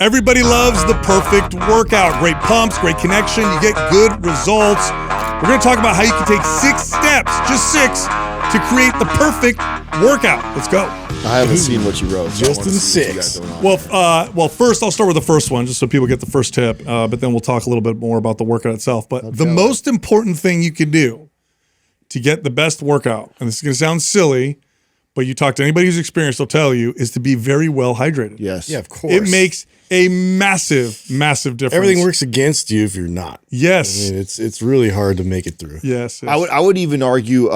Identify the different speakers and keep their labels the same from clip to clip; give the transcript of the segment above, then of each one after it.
Speaker 1: Everybody loves the perfect workout. Great pumps, great connection. You get good results. We're going to talk about how you can take 6 steps, just 6, to create the perfect workout. Let's go.
Speaker 2: I haven't seen what you wrote. So
Speaker 3: just in 6.
Speaker 1: Well, first I'll start with the first one, just so people get the first tip. But then we'll talk a little bit more about the workout itself. But the most important thing you can do to get the best workout, and this is going to sound silly, but you talk to anybody who's experienced, they'll tell you, is to be very well hydrated.
Speaker 2: Yes.
Speaker 3: Yeah, of course.
Speaker 1: It makes a massive, massive difference.
Speaker 3: Everything works against you if you're not.
Speaker 1: Yes.
Speaker 3: I mean, it's really hard to make it through.
Speaker 1: Yes.
Speaker 2: I would even argue,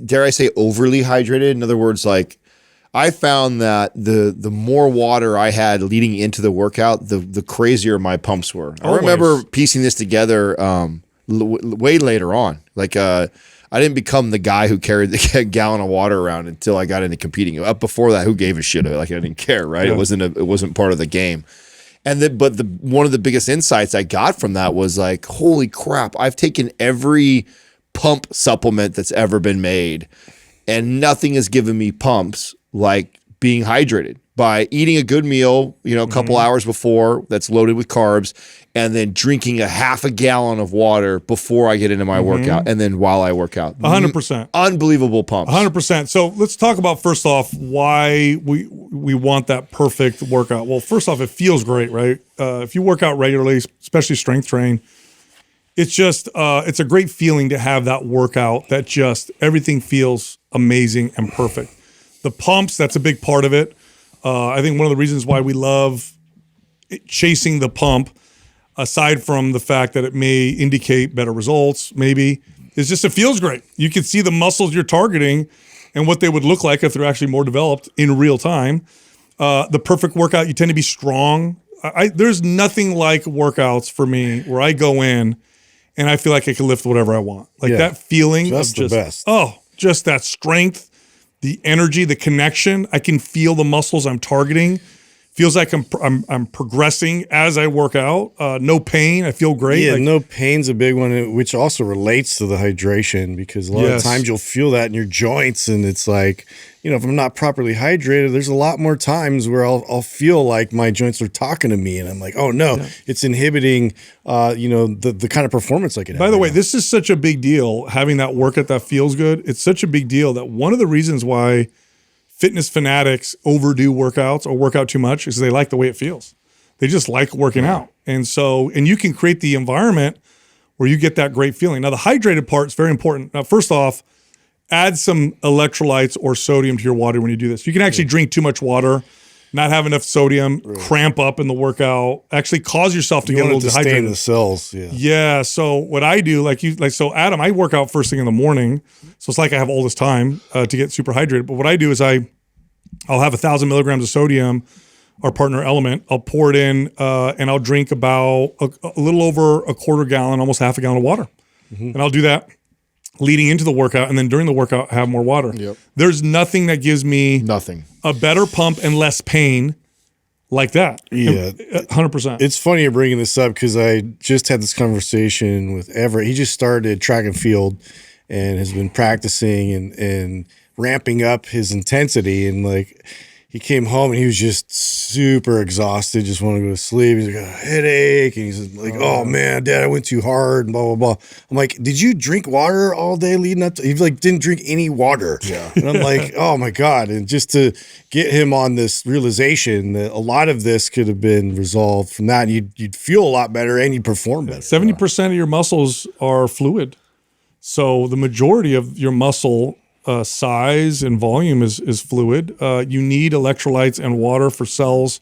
Speaker 2: dare I say, overly hydrated. In other words, like I found that the more water I had leading into the workout, the crazier my pumps were. I remember piecing this together way later on. Like I didn't become the guy who carried the gallon of water around until I got into competing. Up before that, who gave a shit? Like I didn't care, right?
Speaker 1: Yeah.
Speaker 2: It wasn't part of the game. And one of the biggest insights I got from that was like, holy crap! I've taken every pump supplement that's ever been made, and nothing has given me pumps like being hydrated by eating a good meal, a couple hours before that's loaded with carbs, and then drinking a half a gallon of water before I get into my workout, and then while I work out.
Speaker 1: 100%.
Speaker 2: Unbelievable pumps.
Speaker 1: 100%. So let's talk about, first off, why we want that perfect workout. Well, first off, it feels great, right? If you work out regularly, especially strength train, it's just it's a great feeling to have that workout that just everything feels amazing and perfect. The pumps, that's a big part of it. I think one of the reasons why we love chasing the pump, aside from the fact that it may indicate better results, maybe, is just it feels great. You can see the muscles you're targeting and what they would look like if they're actually more developed in real time. The perfect workout, you tend to be strong. There's nothing like workouts for me where I go in and I feel like I can lift whatever I want. Like that feeling
Speaker 3: that's
Speaker 1: of just,
Speaker 3: the best.
Speaker 1: Just that strength, the energy, the connection. I can feel the muscles I'm targeting. Feels like I'm progressing as I work out. No pain. I feel great.
Speaker 3: Yeah,
Speaker 1: like,
Speaker 3: no pain's a big one, which also relates to the hydration, because a lot of times you'll feel that in your joints, and it's like, if I'm not properly hydrated, there's a lot more times where I'll feel like my joints are talking to me, and I'm like, oh no, it's inhibiting, the kind of performance I can have.
Speaker 1: By the way, this is such a big deal, having that workout that feels good. It's such a big deal that one of the reasons why fitness fanatics overdo workouts or work out too much is they like the way it feels. They just like working out. And you can create the environment where you get that great feeling. Now, the hydrated part is very important. Now, first off, add some electrolytes or sodium to your water when you do this. You can actually drink too much water, not have enough sodium, cramp up in the workout, actually cause yourself to get a little dehydrated.
Speaker 3: Stay in the cells,
Speaker 1: Yeah. So what I do, so Adam, I work out first thing in the morning, so it's like I have all this time to get super hydrated. But what I do is I'll have 1,000 milligrams of sodium, our partner element. I'll pour it in, and I'll drink about a little over a quarter gallon, almost half a gallon of water, and I'll do that leading into the workout, and then during the workout, have more water.
Speaker 2: Yep.
Speaker 1: There's nothing that gives me a better pump and less pain like that.
Speaker 3: Yeah.
Speaker 1: 100%.
Speaker 3: It's funny you're bringing this up, because I just had this conversation with Everett. He just started track and field and has been practicing and ramping up his intensity. And like, he came home and he was just super exhausted, just wanted to go to sleep. He's like, got a headache. And he's like, oh man, Dad, I went too hard and blah, blah, blah. I'm like, did you drink water all day leading up to? He didn't drink any water. Yeah. And I'm like, oh my God. And just to get him on this realization that a lot of this could have been resolved from that, you'd feel a lot better and you'd perform better.
Speaker 1: 70% of your muscles are fluid. So the majority of your muscle size and volume is fluid. You need electrolytes and water for cells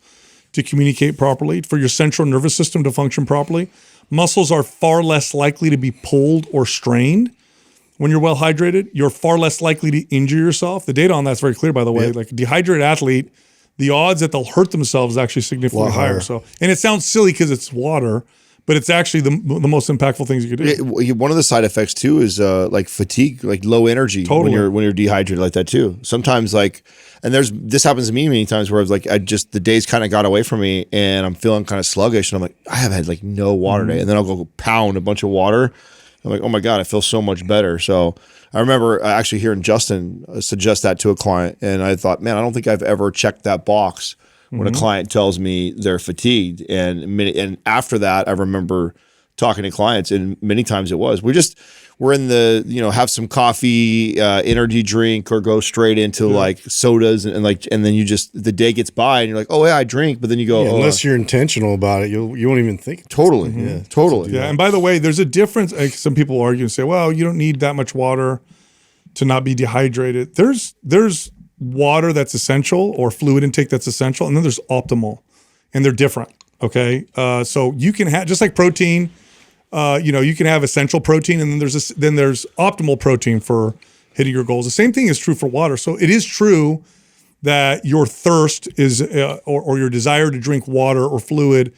Speaker 1: to communicate properly, for your central nervous system to function properly. Muscles are far less likely to be pulled or strained when you're well hydrated. You're far less likely to injure yourself. The data on that's very clear, by the way. Yep. Like a dehydrated athlete, the odds that they'll hurt themselves is actually significantly higher. So, and it sounds silly because it's water, but it's actually the most impactful things you could do.
Speaker 2: One of the side effects too is like fatigue, like low energy when you're dehydrated like that too. Sometimes this happens to me many times where the days kind of got away from me and I'm feeling kind of sluggish and I'm like, I have had like no water today, and then I'll go pound a bunch of water. I'm like, oh my God, I feel so much better. So I remember actually hearing Justin suggest that to a client, and I thought, man, I don't think I've ever checked that box when a client tells me they're fatigued. And after that, I remember talking to clients, and many times it was, we're in the, have some coffee, energy drink, or go straight into like sodas and then you just, the day gets by and you're like, oh yeah, I drink. But then you go,
Speaker 3: unless you're intentional about it, you won't even think.
Speaker 2: Totally. Totally.
Speaker 1: Yeah. And by the way, there's a difference. Like, some people argue and say, well, you don't need that much water to not be dehydrated. There's water that's essential, or fluid intake that's essential, and then there's optimal, and they're different. Okay. So you can have, just like protein, you can have essential protein, and then there's optimal protein for hitting your goals. The same thing is true for water. So it is true that your thirst is, or your desire to drink water or fluid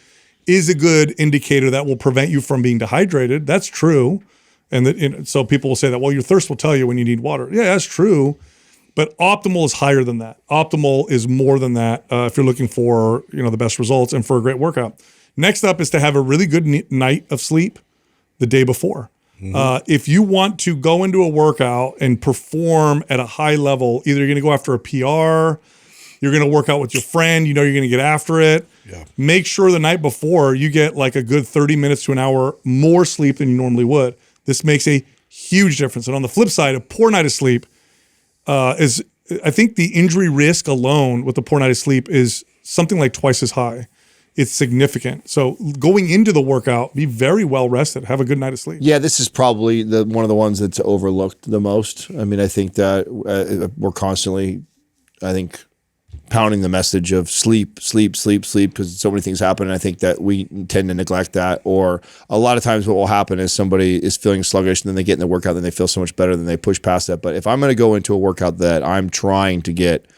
Speaker 1: is a good indicator that will prevent you from being dehydrated. That's true. And so people will say that, well, your thirst will tell you when you need water. Yeah, that's true. But optimal is higher than that. Optimal is more than that if you're looking for, the best results and for a great workout. Next up is to have a really good night of sleep the day before. If you want to go into a workout and perform at a high level, either you're going to go after a PR, you're going to work out with your friend, you're going to get after it. Yeah. Make sure the night before you get like a good 30 minutes to an hour more sleep than you normally would. This makes a huge difference. And on the flip side, a poor night of sleep is, I think the injury risk alone with a poor night of sleep is something like twice as high. It's significant. So going into the workout, be very well rested. Have a good night of sleep.
Speaker 2: Yeah, this is probably one of the ones that's overlooked the most. I mean, I think that we're constantly, pounding the message of sleep, because so many things happen. And I think that we tend to neglect that. Or a lot of times what will happen is somebody is feeling sluggish, and then they get in the workout, and they feel so much better, than they push past that. But if I'm going to go into a workout that I'm trying to get,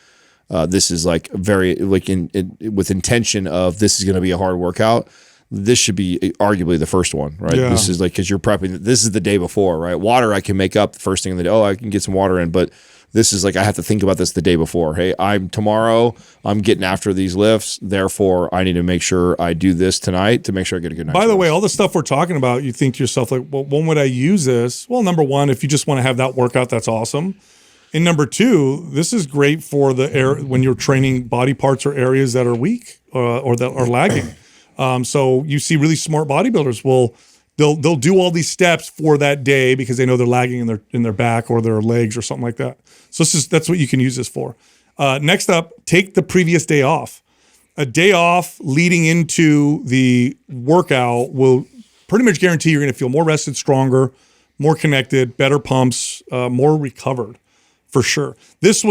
Speaker 2: this is like very with intention of this is going to be a hard workout, this should be arguably the first one, right? Yeah. This is like, because you're prepping, this is the day before, right? Water I can make up the first thing in the day. Oh, I can get some water in, but this is like, I have to think about this the day before. Hey, tomorrow I'm getting after these lifts. Therefore, I need to make sure I do this tonight to make sure I get a good night.
Speaker 1: By the way, all the stuff we're talking about, you think to yourself like, well, when would I use this? Well, number one, if you just want to have that workout, that's awesome. And number two, this is great for when you're training body parts or areas that are weak or that are lagging. So you see really smart bodybuilders they'll do all these steps for that day because they know they're lagging in their back or their legs or something like that. So that's what you can use this for. Next up, take the previous day off. A day off leading into the workout will pretty much guarantee you're going to feel more rested, stronger, more connected, better pumps, more recovered, for sure. This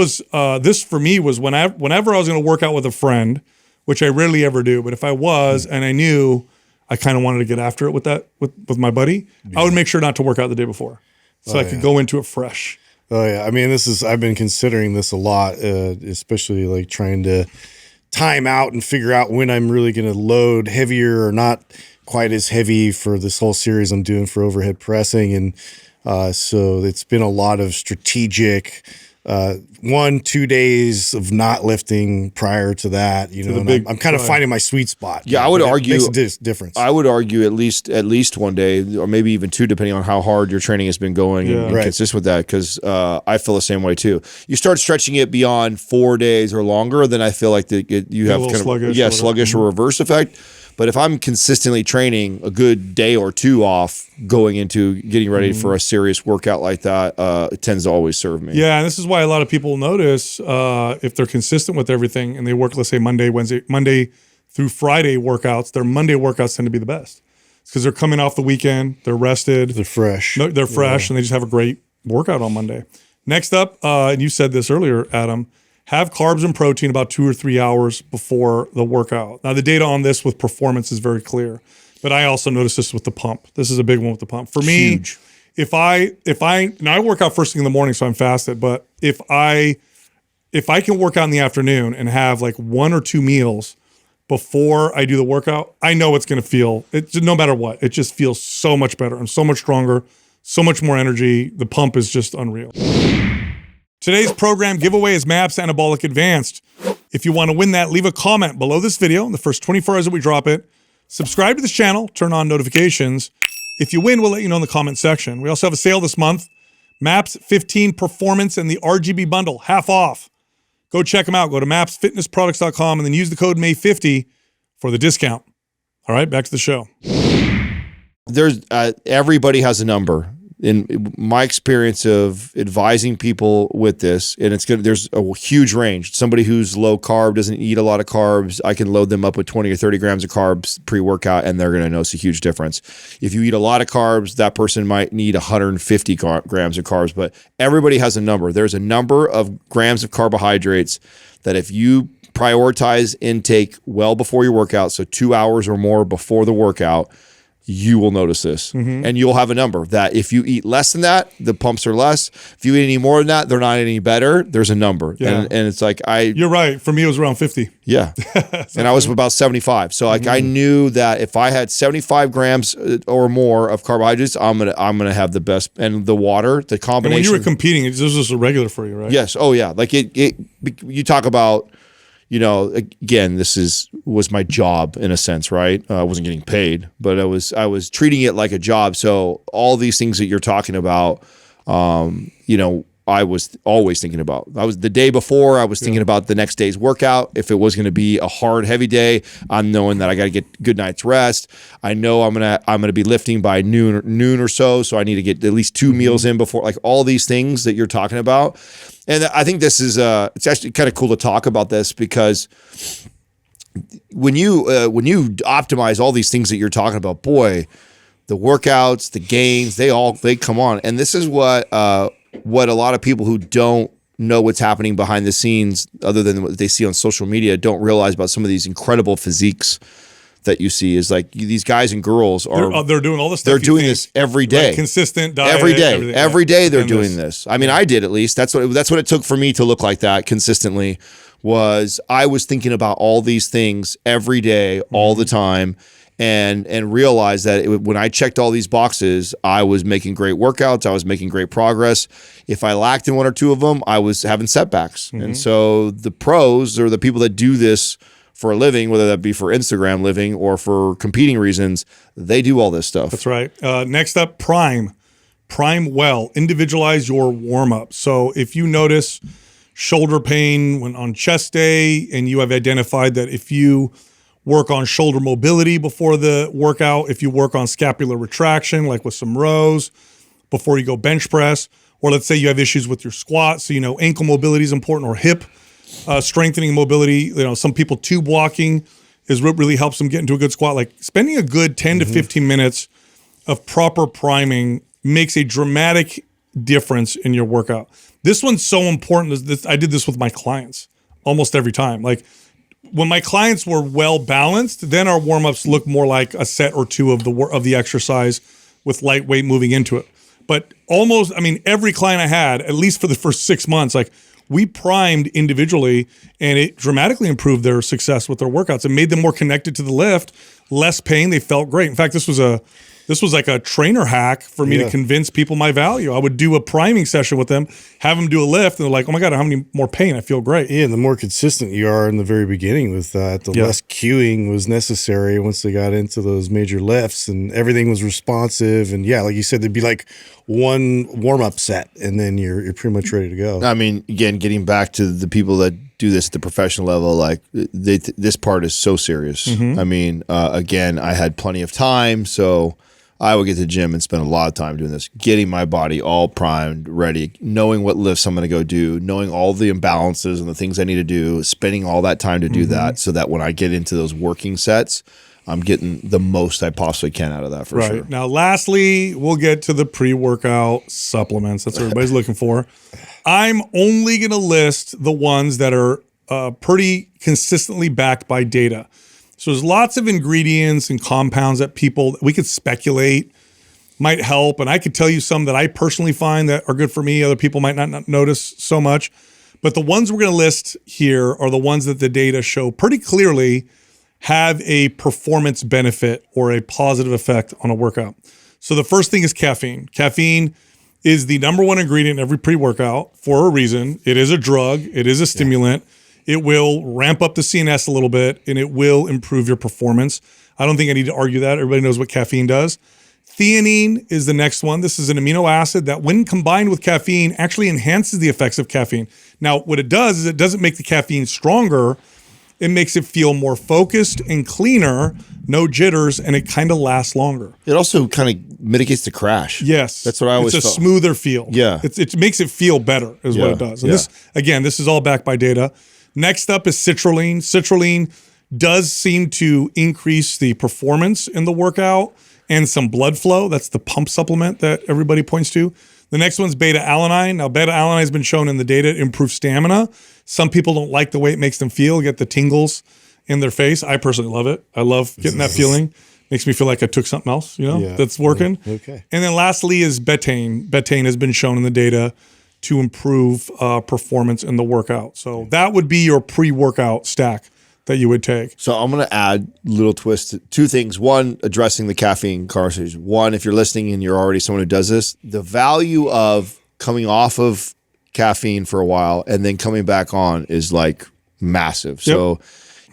Speaker 1: for me was whenever I was going to work out with a friend, which I rarely ever do, but if I was and I knew I kind of wanted to get after it with my buddy, I would make sure not to work out the day before, so I could go into it fresh.
Speaker 3: Oh yeah, I mean, I've been considering this a lot, especially like trying to time out and figure out when I'm really going to load heavier or not quite as heavy for this whole series I'm doing for overhead pressing, and so it's been a lot of strategic. 1-2 days of not lifting prior to that, and I'm kind of finding my sweet spot.
Speaker 2: Yeah, I would argue
Speaker 3: it makes a difference.
Speaker 2: I would argue at least one day, or maybe even two, depending on how hard your training has been going, and consist with that. Because I feel the same way too. You start stretching it beyond 4 days or longer, then I feel like you have kind of sluggish or reverse effect. But if I'm consistently training a good day or two off going into getting ready for a serious workout like that, it tends to always serve me.
Speaker 1: Yeah, and this is why a lot of people notice if they're consistent with everything and they work, let's say Monday through Friday workouts, their Monday workouts tend to be the best. It's because they're coming off the weekend, they're rested.
Speaker 3: They're fresh.
Speaker 1: They're fresh, and they just have a great workout on Monday. Next up, and you said this earlier, Adam, have carbs and protein about 2 or 3 hours before the workout. Now, the data on this with performance is very clear, but I also noticed this with the pump. This is a big one with the pump. For me, huge. If I work out first thing in the morning, so I'm fasted, but if I can work out in the afternoon and have like 1 or 2 meals before I do the workout, I know it's going to feel, no matter what, it just feels so much better. I'm so much stronger, so much more energy. The pump is just unreal. Today's program giveaway is MAPS Anabolic Advanced. If you want to win that, leave a comment below this video in the first 24 hours that we drop it. Subscribe to this channel, turn on notifications. If you win, we'll let you know in the comment section. We also have a sale this month. MAPS 15 Performance and the RGB bundle, half off. Go check them out. Go to mapsfitnessproducts.com and then use the code May50 for the discount. All right, back to the show.
Speaker 2: There's everybody has a number. In my experience of advising people with this, and it's good, there's a huge range. Somebody who's low carb, doesn't eat a lot of carbs, I can load them up with 20 or 30 grams of carbs pre-workout, and they're going to notice a huge difference. If you eat a lot of carbs, that person might need 150 grams of carbs, but everybody has a number. There's a number of grams of carbohydrates that if you prioritize intake well before your workout, so 2 hours or more before the workout, you will notice this. And you'll have a number that if you eat less than that, the pumps are less. If you eat any more than that, they're not any better. There's a number.
Speaker 1: Yeah.
Speaker 2: And it's like,
Speaker 1: You're right. For me, it was around 50.
Speaker 2: Yeah. And I was about 75. So like I knew that if I had 75 grams or more of carbohydrates, I'm gonna have the best. And the water, the combination.
Speaker 1: And when you were competing, this was just a regular for you, right?
Speaker 2: Yes. Oh yeah. Like you talk about, you know, again, was my job in a sense, right? I wasn't getting paid, but I was treating it like a job. So all these things that you're talking about, you know, I was always thinking about. I was the day before, I was thinking about the next day's workout. If it was going to be a hard, heavy day, I'm knowing that I got to get good night's rest. I know I'm gonna be lifting by noon or so, so I need to get at least 2 meals in before. Like all these things that you're talking about, and I think this is it's actually kind of cool to talk about this because when you optimize all these things that you're talking about, boy, the workouts, the gains, they come on, and this is what a lot of people who don't know what's happening behind the scenes, other than what they see on social media, don't realize about some of these incredible physiques that you see. Is like these guys and girls
Speaker 1: they're doing all this stuff.
Speaker 2: They're doing this every day,
Speaker 1: like consistent diet,
Speaker 2: every day. Every day they're doing
Speaker 1: this.
Speaker 2: I mean, I did at least. That's what it took for me to look like that consistently. Was I was thinking about all these things every day, all the time. And realize that when I checked all these boxes, I was making great workouts. I was making great progress. If I lacked in one or two of them, I was having setbacks. And so the pros, or the people that do this for a living, whether that be for Instagram living or for competing reasons, they do all this stuff.
Speaker 1: That's right. Next up, prime well. Individualize your warm-up. So if you notice shoulder pain when on chest day, and you have identified that if you work on shoulder mobility before the workout, if you work on scapular retraction, like with some rows before you go bench press, or let's say you have issues with your squat, so you know ankle mobility is important, or hip strengthening mobility. You know, some people tube walking is what really helps them get into a good squat. Like spending a good 10 to 15 minutes of proper priming makes a dramatic difference in your workout. This one's so important. I did this with my clients almost every time. Like, when my clients were well balanced, then our warm-ups look more like a set or two of the exercise with lightweight moving into it. But almost, I mean, every client I had, at least for the first 6 months, like we primed individually, and it dramatically improved their success with their workouts. It made them more connected to the lift, less pain. They felt great. In fact, this was like a trainer hack for me to convince people my value. I would do a priming session with them, have them do a lift, and they're like, oh my God, how many more pain? I feel great.
Speaker 3: Yeah, and the more consistent you are in the very beginning with that, the less cueing was necessary once they got into those major lifts, and everything was responsive. And yeah, like you said, there'd be like one warm-up set, and then you're pretty much ready to go.
Speaker 2: I mean, again, getting back to the people that do this at the professional level, like this part is so serious. I mean, again, I had plenty of time, so I would get to the gym and spend a lot of time doing this, getting my body all primed, ready, knowing what lifts I'm going to go do, knowing all the imbalances and the things I need to do, spending all that time to do that, so that when I get into those working sets, I'm getting the most I possibly can out of that for sure.
Speaker 1: Now, lastly, we'll get to the pre-workout supplements. That's what everybody's looking for. I'm only going to list the ones that are pretty consistently backed by data. So there's lots of ingredients and compounds that we could speculate might help. And I could tell you some that I personally find that are good for me. Other people might not notice so much. But the ones we're going to list here are the ones that the data show pretty clearly have a performance benefit or a positive effect on a workout. So the first thing is caffeine. Caffeine is the #1 ingredient in every pre-workout for a reason. It is a drug. It is a stimulant. It will ramp up the CNS a little bit, and it will improve your performance. I don't think I need to argue that. Everybody knows what caffeine does. Theanine is the next one. This is an amino acid that when combined with caffeine actually enhances the effects of caffeine. Now, what it does is it doesn't make the caffeine stronger. It makes it feel more focused and cleaner, no jitters, and it kind of lasts longer.
Speaker 2: It also kind of mitigates the crash.
Speaker 1: Yes.
Speaker 2: That's what I always
Speaker 1: It's a
Speaker 2: felt.
Speaker 1: smoother feel.
Speaker 2: Yeah.
Speaker 1: It makes it feel better is what
Speaker 2: Yeah,
Speaker 1: it does. And
Speaker 2: yeah.
Speaker 1: this, again, this is all backed by data. Next up is citrulline. Citrulline does seem to increase the performance in the workout and some blood flow. That's the pump supplement that everybody points to. The next one's beta-alanine. Now, beta-alanine has been shown in the data to improve stamina. Some people don't like the way it makes them feel, get the tingles in their face. I personally love it. I love getting that feeling. Makes me feel like I took something else, that's working.
Speaker 3: Okay.
Speaker 1: And then lastly is betaine. Betaine has been shown in the data to improve performance in the workout. So that would be your pre-workout stack that you would take.
Speaker 2: So I'm going to add little twist, two things. One, addressing the caffeine conversation. One, if you're listening and you're already someone who does this, the value of coming off of caffeine for a while and then coming back on is like massive.
Speaker 1: Yep.
Speaker 2: So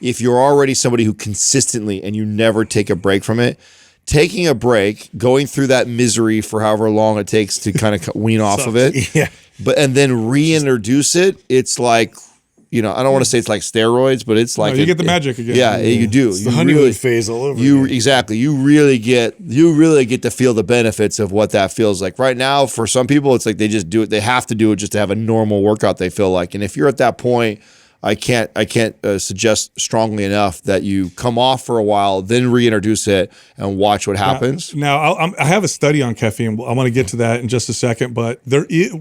Speaker 2: if you're already somebody who consistently and you never take a break from it, taking a break, going through that misery for however long it takes to kind of wean off of it,
Speaker 3: Yeah.
Speaker 2: and then reintroduce it, it's like, I don't want to say it's like steroids, but it's like
Speaker 1: you get the magic again.
Speaker 2: Yeah, you do.
Speaker 3: It's the honeymoon phase all over again.
Speaker 2: Exactly. You really get to feel the benefits of what that feels like. Right now, for some people, it's like they just do it. They have to do it just to have a normal workout they feel like. And if you're at that point, I can't suggest strongly enough that you come off for a while, then reintroduce it and watch what happens.
Speaker 1: Now I have a study on caffeine. I want to get to that in just a second, but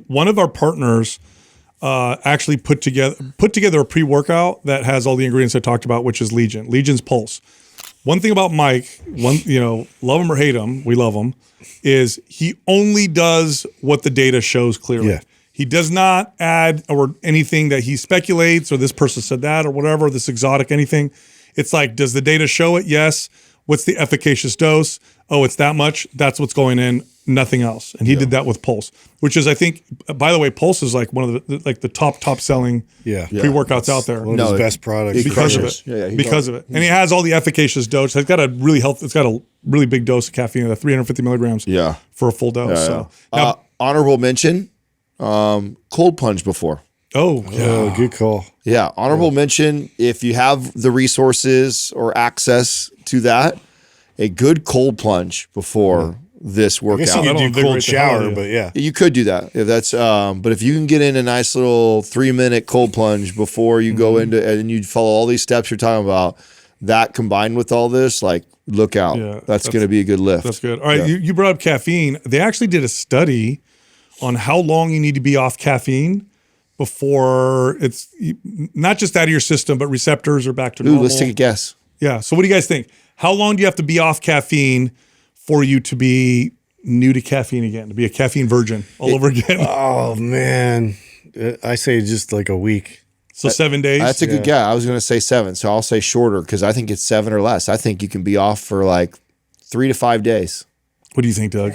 Speaker 1: one of our partners actually put together a pre-workout that has all the ingredients I talked about, which is Legion. Legion's Pulse. One thing about Mike, love him or hate him, we love him, is he only does what the data shows clearly.
Speaker 3: Yeah.
Speaker 1: He does not add or anything that he speculates or this person said that or whatever, this exotic anything. It's like, does the data show it? Yes. What's the efficacious dose? Oh, it's that much. That's what's going in. Nothing else. And he did that with Pulse, which is, I think, by the way, Pulse is like one of the top selling pre-workouts out there.
Speaker 3: One of his best products.
Speaker 1: Because of it. Because of it. And he has all the efficacious dose. It's got a really big dose of caffeine, 350 milligrams for a full dose. So now,
Speaker 2: honorable mention, cold plunge before.
Speaker 1: Oh,
Speaker 3: good call.
Speaker 2: Yeah, honorable mention, if you have the resources or access to that, a good cold plunge before this
Speaker 3: I
Speaker 2: workout.
Speaker 3: guess you can do
Speaker 1: invigorate
Speaker 3: cold
Speaker 1: the hell out
Speaker 3: shower,
Speaker 1: of you.
Speaker 3: but yeah.
Speaker 2: You could do that if that's, but if you can get in a nice little 3-minute cold plunge before you go into, and you follow all these steps you're talking about, that combined with all this, like, look out.
Speaker 1: Yeah,
Speaker 2: that's going to be a good lift.
Speaker 1: That's good. All right, you brought up caffeine. They actually did a study on how long you need to be off caffeine before it's not just out of your system, but receptors are back to normal.
Speaker 2: Let's take a guess.
Speaker 1: Yeah. So what do you guys think? How long do you have to be off caffeine for you to be new to caffeine again, to be a caffeine virgin all over again?
Speaker 3: Oh, man. I say just like a week.
Speaker 1: So 7 days?
Speaker 2: That's a good guess. I was going to say 7, so I'll say shorter because I think it's 7 or less. I think you can be off for like 3 to 5 days.
Speaker 1: What do you think, Doug?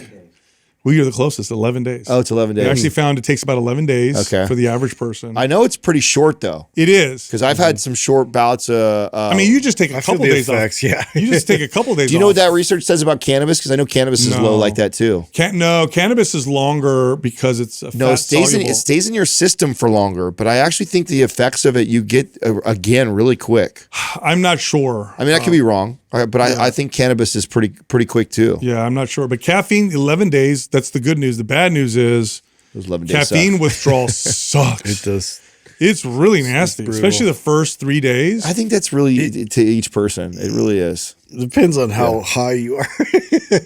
Speaker 1: Well, you're the closest, 11 days.
Speaker 2: Oh, it's 11 days.
Speaker 1: They actually found it takes about 11 days
Speaker 2: Okay.
Speaker 1: for the average person.
Speaker 2: I know it's pretty short though,
Speaker 1: It is.
Speaker 2: because I've had some short bouts.
Speaker 1: I mean, you just take a
Speaker 3: I feel
Speaker 1: couple
Speaker 3: the
Speaker 1: days
Speaker 3: effects,
Speaker 1: off.
Speaker 3: yeah.
Speaker 1: You just take a couple days off.
Speaker 2: do you know what that research says about cannabis? Because I know cannabis is low
Speaker 1: No.
Speaker 2: like that too.
Speaker 1: No, cannabis is longer because it's a
Speaker 2: No,
Speaker 1: fat
Speaker 2: it stays in
Speaker 1: soluble.
Speaker 2: it stays in your system for longer, but I actually think the effects of it you get again really quick.
Speaker 1: I'm not sure.
Speaker 2: I mean, I could be wrong, but I think cannabis is pretty quick too.
Speaker 1: Yeah, I'm not sure. But caffeine, 11 days, that's the good news. The bad news is
Speaker 2: Those 11 days
Speaker 1: caffeine
Speaker 2: suck.
Speaker 1: withdrawal sucks.
Speaker 3: It does.
Speaker 1: It's really nasty,
Speaker 3: brutal.
Speaker 1: especially the first 3 days.
Speaker 2: I think that's really to each person. It really is.
Speaker 3: Depends on how high you are,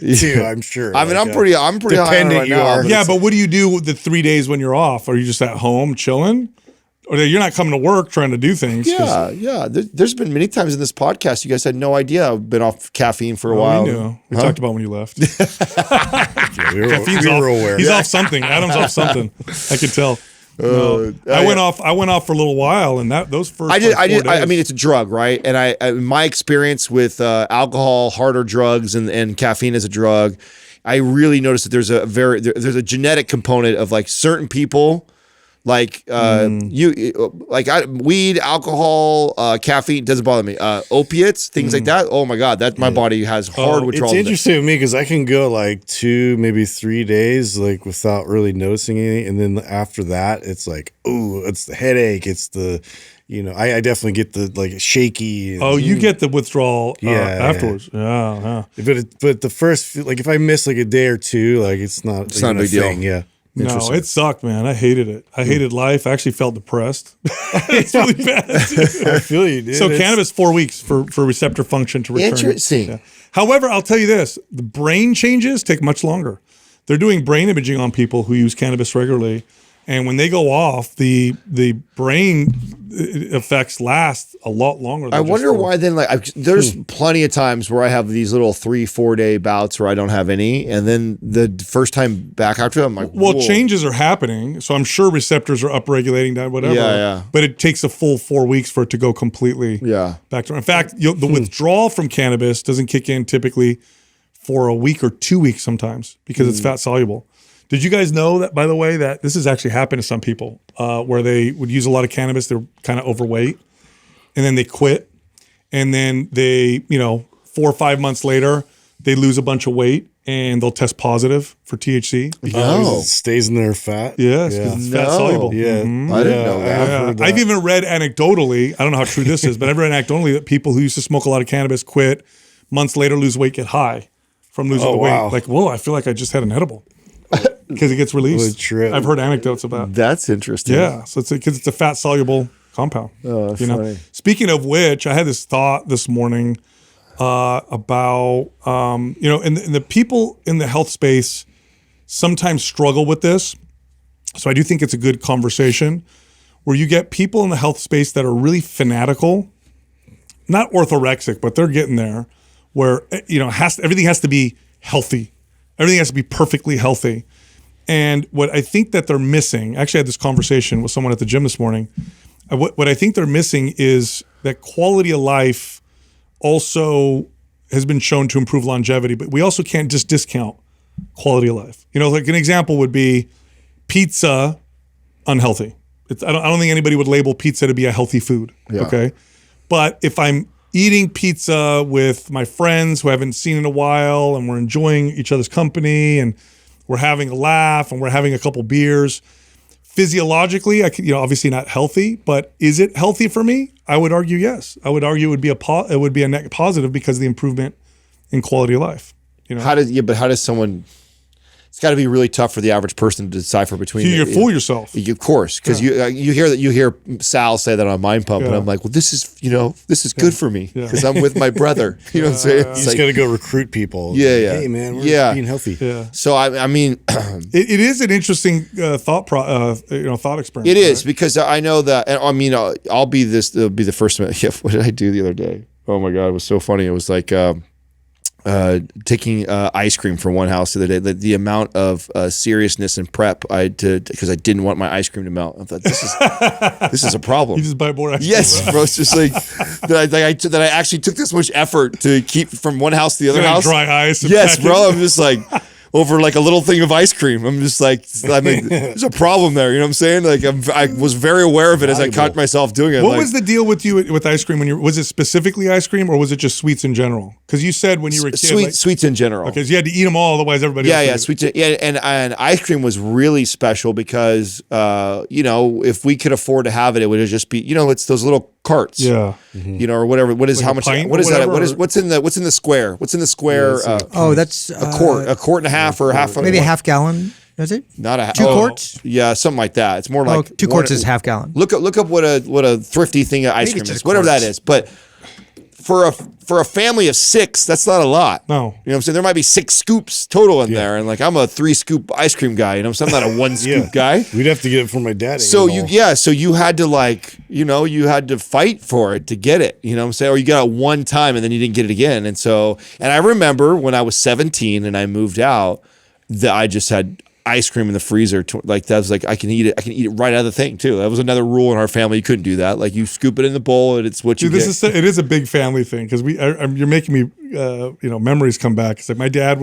Speaker 3: too, I'm sure.
Speaker 2: I mean,
Speaker 3: Like,
Speaker 2: I'm pretty high on it
Speaker 3: dependent
Speaker 2: right
Speaker 3: you
Speaker 2: now.
Speaker 3: are.
Speaker 1: Yeah, but what do you do with the 3 days when you're off? Are you just at home chilling? Or you're not coming to work trying to do things? 'cause-
Speaker 2: Yeah. There's been many times in this podcast you guys had no idea I've been off caffeine for a
Speaker 1: Well,
Speaker 2: while.
Speaker 1: we knew. We talked about when you left.
Speaker 3: we were,
Speaker 1: Caffeine's
Speaker 3: we
Speaker 1: off.
Speaker 3: were aware.
Speaker 1: He's off something. Adam's off something. I could tell. No. I went off for a little while, and those first.
Speaker 2: I did.
Speaker 1: like, 4
Speaker 2: I
Speaker 1: days-
Speaker 2: mean, it's a drug, right? And my experience with alcohol, harder drugs, and caffeine as a drug, I really noticed that there's a genetic component of like certain people. Like weed, alcohol, caffeine doesn't bother me. Opiates, things like that. Oh my God, that my body has hard withdrawal.
Speaker 3: It's interesting with me because I can go like 2, maybe 3 days like without really noticing anything, and then after that, it's like, oh, it's the headache. It's the, I definitely get the like shaky.
Speaker 1: Oh, you get the withdrawal afterwards. Yeah.
Speaker 3: But the first, like if I miss like a day or two, like it's not
Speaker 2: not a big deal.
Speaker 3: Yeah.
Speaker 1: No, it sucked, man. I hated it. I hated life. I actually felt depressed. It's really bad.
Speaker 3: I feel you, dude.
Speaker 1: So cannabis, 4 weeks for receptor function to return.
Speaker 2: Interesting.
Speaker 1: Yeah. However, I'll tell you this: the brain changes take much longer. They're doing brain imaging on people who use cannabis regularly, and when they go off, the brain effects last a lot longer.
Speaker 2: I wonder why then. Like, there's plenty of times where I have these little 3-4 day bouts where I don't have any, and then the first time back after, I'm like,
Speaker 1: well,
Speaker 2: whoa.
Speaker 1: changes are happening, so I'm sure receptors are upregulating that, whatever.
Speaker 2: Yeah.
Speaker 1: But it takes a full 4 weeks for it to go completely back to. In fact, the withdrawal from cannabis doesn't kick in typically for a week or 2 weeks sometimes because it's fat soluble. Did you guys know that, by the way, that this has actually happened to some people where they would use a lot of cannabis, they're kind of overweight, and then they quit, and then they, 4 or 5 months later, they lose a bunch of weight, and they'll test positive for THC.
Speaker 3: It stays in their fat.
Speaker 1: Yes, because it's fat soluble.
Speaker 3: Yeah.
Speaker 2: I didn't know that.
Speaker 1: I've even read anecdotally, I don't know how true this is, but I've read anecdotally that people who used to smoke a lot of cannabis quit, months later lose weight, get high from losing the weight.
Speaker 3: Wow.
Speaker 1: Like, whoa, I feel like I just had an edible. Because it gets released.
Speaker 3: What a trip.
Speaker 1: I've heard anecdotes about.
Speaker 2: That's interesting.
Speaker 1: Yeah, so it's because it's a fat soluble compound.
Speaker 2: Oh, that's funny.
Speaker 1: Speaking of which, I had this thought this morning about and the people in the health space sometimes struggle with this. So I do think it's a good conversation where you get people in the health space that are really fanatical, not orthorexic, but they're getting there, where everything has to be healthy. Everything has to be perfectly healthy. And what I think that they're missing, actually I had this conversation with someone at the gym this morning. What I think they're missing is that quality of life also has been shown to improve longevity, but we also can't just discount quality of life. Like an example would be pizza, unhealthy. I don't think anybody would label pizza to be a healthy food, okay? But if I'm eating pizza with my friends who I haven't seen in a while, and we're enjoying each other's company, and we're having a laugh, and we're having a couple beers. Physiologically, obviously not healthy, but is it healthy for me? I would argue yes. I would argue it would be a net positive because of the improvement in quality of life.
Speaker 2: How does someone? It's got to be really tough for the average person to decipher between.
Speaker 1: You fool yourself,
Speaker 2: of course, because you hear Sal say that on Mind Pump, and I'm like, well, this is good for me because I'm with my brother. You know what I'm saying?
Speaker 3: You just got to go recruit people. Hey man, we're being healthy.
Speaker 1: Yeah.
Speaker 2: So I mean,
Speaker 1: it is an interesting thought experiment.
Speaker 2: It is because I know that. I mean, I'll be the first one. Yeah, what did I do the other day? Oh my God, it was so funny. It was like. Taking ice cream from one house the other day, the amount of seriousness and prep because I didn't want my ice cream to melt. I thought this is a problem.
Speaker 1: You just buy more ice cream.
Speaker 2: Yes, bro. It's just like that I actually took this much effort to keep from one house to the other house.
Speaker 1: Dry ice.
Speaker 2: Yes, bro. I'm just like over like a little thing of ice cream. I'm just like, there's a problem there. You know what I'm saying? Like I was very aware of it as I caught myself doing it.
Speaker 1: What was the deal with you with ice cream was it specifically ice cream or was it just sweets in general? Because you said when you were a kid,
Speaker 2: sweets in general.
Speaker 1: Okay, so you had to eat them all, otherwise everybody else
Speaker 2: sweets. And and ice cream was really special because if we could afford to have it, it would just be it's those little carts.
Speaker 1: Yeah.
Speaker 2: Or whatever. What is
Speaker 1: like
Speaker 2: how much?
Speaker 1: What is that?
Speaker 2: What's in the square? What's in the square?
Speaker 4: That's
Speaker 2: a quart and a half or half.
Speaker 4: Maybe a half gallon. Is it?
Speaker 2: Not a
Speaker 4: 2 quarts?
Speaker 2: Yeah, something like that. It's more like
Speaker 4: 2 quarts is half gallon.
Speaker 2: Look up what a thrifty thing of ice cream is. Whatever that is, but. For a family of 6, that's not a lot.
Speaker 1: No.
Speaker 2: You know what I'm saying? There might be 6 scoops total in there. And like, I'm a 3 scoop ice cream guy. So I'm not a 1 scoop guy.
Speaker 3: We'd have to get it from my dad.
Speaker 2: So you had to you had to fight for it to get it. You know what I'm saying? Or you got it one time and then you didn't get it again. And I remember when I was 17 and I moved out that I just had ice cream in the freezer. That was like, I can eat it right out of the thing too. That was another rule in our family. You couldn't do that. Like you scoop it in the bowl and it's what you get.
Speaker 1: It is a big family thing because you're making me, memories come back. Because like my dad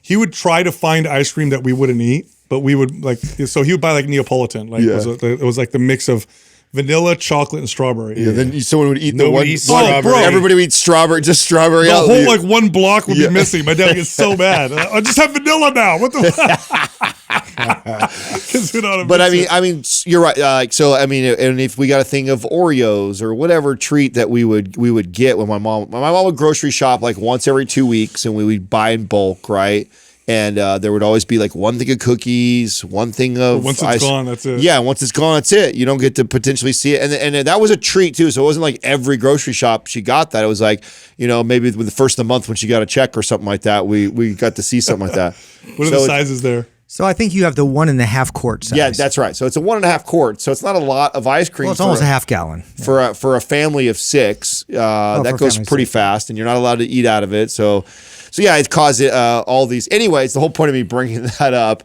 Speaker 1: he would try to find ice cream that we wouldn't eat. but we would like, so he would buy like Neapolitan. Like it was like the mix of vanilla, chocolate, and strawberry.
Speaker 2: Yeah, then someone would eat the
Speaker 3: Nobody
Speaker 2: one.
Speaker 3: eats strawberry.
Speaker 1: bro.
Speaker 2: Everybody would eat strawberry, just strawberry.
Speaker 1: The
Speaker 2: out.
Speaker 1: whole like one block would be missing. My dad gets so mad. I just have vanilla now. What the? 'Cause we don't know how to
Speaker 2: But
Speaker 1: mix
Speaker 2: I
Speaker 1: it.
Speaker 2: mean, you're right. And if we got a thing of Oreos or whatever treat that we would get when my mom would grocery shop like once every 2 weeks, and we would buy in bulk, right? And there would always be like one thing of cookies, one thing of
Speaker 1: Once it's gone, that's it.
Speaker 2: Yeah, once it's gone, that's it. You don't get to potentially see it. And that was a treat too. So it wasn't like every grocery shop she got that. It was like, maybe with the first of the month when she got a check or something like that, we got to see something like that.
Speaker 1: What are the sizes there?
Speaker 4: So I think you have the 1.5 quart size.
Speaker 2: Yeah, that's right. So it's a 1.5 quart. So it's not a lot of ice cream.
Speaker 4: Well, it's almost a half gallon.
Speaker 2: For a family of 6. That goes pretty fast, and you're not allowed to eat out of it. So yeah, it caused all these. Anyways, the whole point of me bringing that up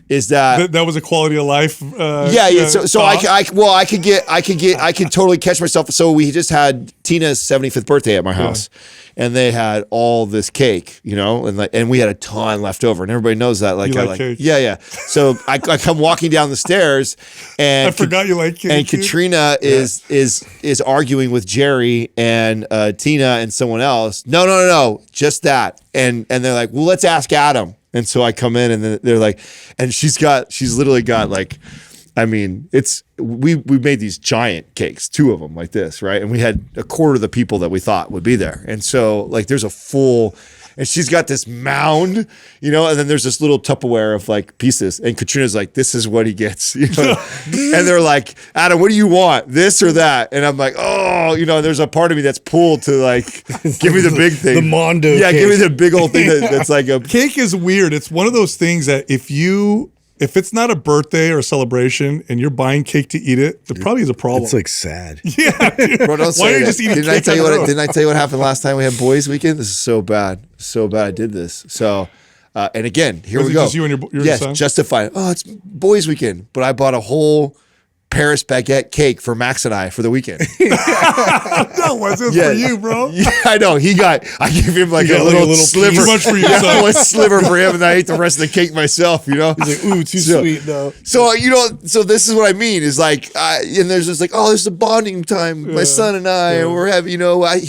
Speaker 2: is that
Speaker 1: That was a quality of life.
Speaker 2: So I could totally catch myself. So we just had Tina's 75th birthday at my house, and they had all this cake, and we had a ton left over, and everybody knows that. Like,
Speaker 1: You like cake.
Speaker 2: yeah. So I come walking down the stairs, and
Speaker 1: I forgot you like cake.
Speaker 2: and
Speaker 1: dude.
Speaker 2: Katrina is arguing with Jerry and Tina and someone else. No, just that. And they're like, well, let's ask Adam. And so I come in, and then they're like, and she's literally got like, I mean, we made these giant cakes, 2 of them like this, right? And we had a quarter of the people that we thought would be there. And so like there's a full, and she's got this mound, and then there's this little Tupperware of like pieces. And Katrina's like, this is what he gets, And they're like, Adam, what do you want? This or that? And I'm like, oh, there's a part of me that's pulled to like, give me the big thing.
Speaker 3: The Mondo
Speaker 2: Yeah,
Speaker 3: cake.
Speaker 2: give me the big old thing that's like a.
Speaker 1: Cake is weird. It's one of those things that if it's not a birthday or a celebration and you're buying cake to eat it, there probably is a problem.
Speaker 3: It's like sad.
Speaker 1: yeah, dude.
Speaker 2: Bro, don't
Speaker 1: Why
Speaker 2: say
Speaker 1: are you
Speaker 2: that.
Speaker 1: just eating
Speaker 2: Didn't I
Speaker 1: cake
Speaker 2: tell you
Speaker 1: on
Speaker 2: what?
Speaker 1: the road?
Speaker 2: Didn't I tell you what happened last time we had boys' weekend? This is so bad, so bad. I did this. So, and again, here
Speaker 1: Was
Speaker 2: we
Speaker 1: it
Speaker 2: go.
Speaker 1: just you and your
Speaker 2: yes,
Speaker 1: son?
Speaker 2: justified. Oh, it's boys' weekend, but I bought a whole Paris baguette cake for Max and I for the weekend.
Speaker 1: No, what's this for you, bro?
Speaker 2: Yeah, I know. I gave him like
Speaker 3: got
Speaker 2: a
Speaker 3: like
Speaker 2: little,
Speaker 3: a little
Speaker 2: sliver.
Speaker 1: Too much for you,
Speaker 2: Yeah,
Speaker 1: son.
Speaker 2: one sliver for him, and I ate the rest of the cake myself.
Speaker 3: He's like, ooh, too sweet. No.
Speaker 2: So so this is what I mean is like, and there's just like, oh, this is a bonding time. My son and I, and we're having, he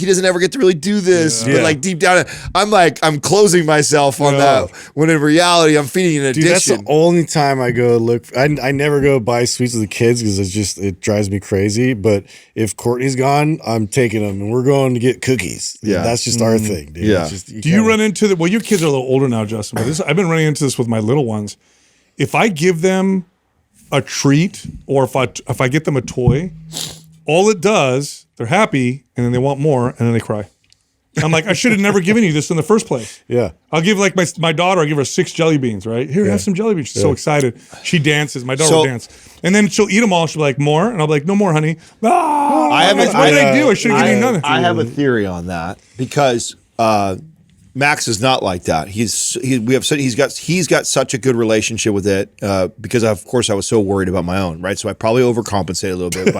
Speaker 2: doesn't ever get to really do this, but
Speaker 3: Yeah.
Speaker 2: like deep down, I'm closing myself on that. When in reality, I'm feeding an
Speaker 3: Dude, that's
Speaker 2: addiction.
Speaker 3: the only time I go look. I never go buy sweets with the kids because it drives me crazy. But if Courtney's gone, I'm taking them, and we're going to get cookies.
Speaker 2: Yeah.
Speaker 3: That's just our thing, dude.
Speaker 2: Yeah.
Speaker 3: It's just,
Speaker 1: Do you run into well, your kids are a little older now, Justin, but I've been running into this with my little ones. If I give them a treat or if I get them a toy, all it does, they're happy and then they want more and then they cry. I'm like, I should have never given you this in the first place.
Speaker 3: Yeah.
Speaker 1: I'll give like my daughter, I'll give her 6 jelly beans, right? Here, have some jelly beans. She's so excited. She dances. My daughter will dance. And then she'll eat them all. She'll be like, more? And I'll be like, no more, honey. Ah, what did I do? I should have given you nothing.
Speaker 2: I have a theory on that because Max is not like that. He's got such a good relationship with it because of course I was so worried about my own, right? So I probably overcompensated a little bit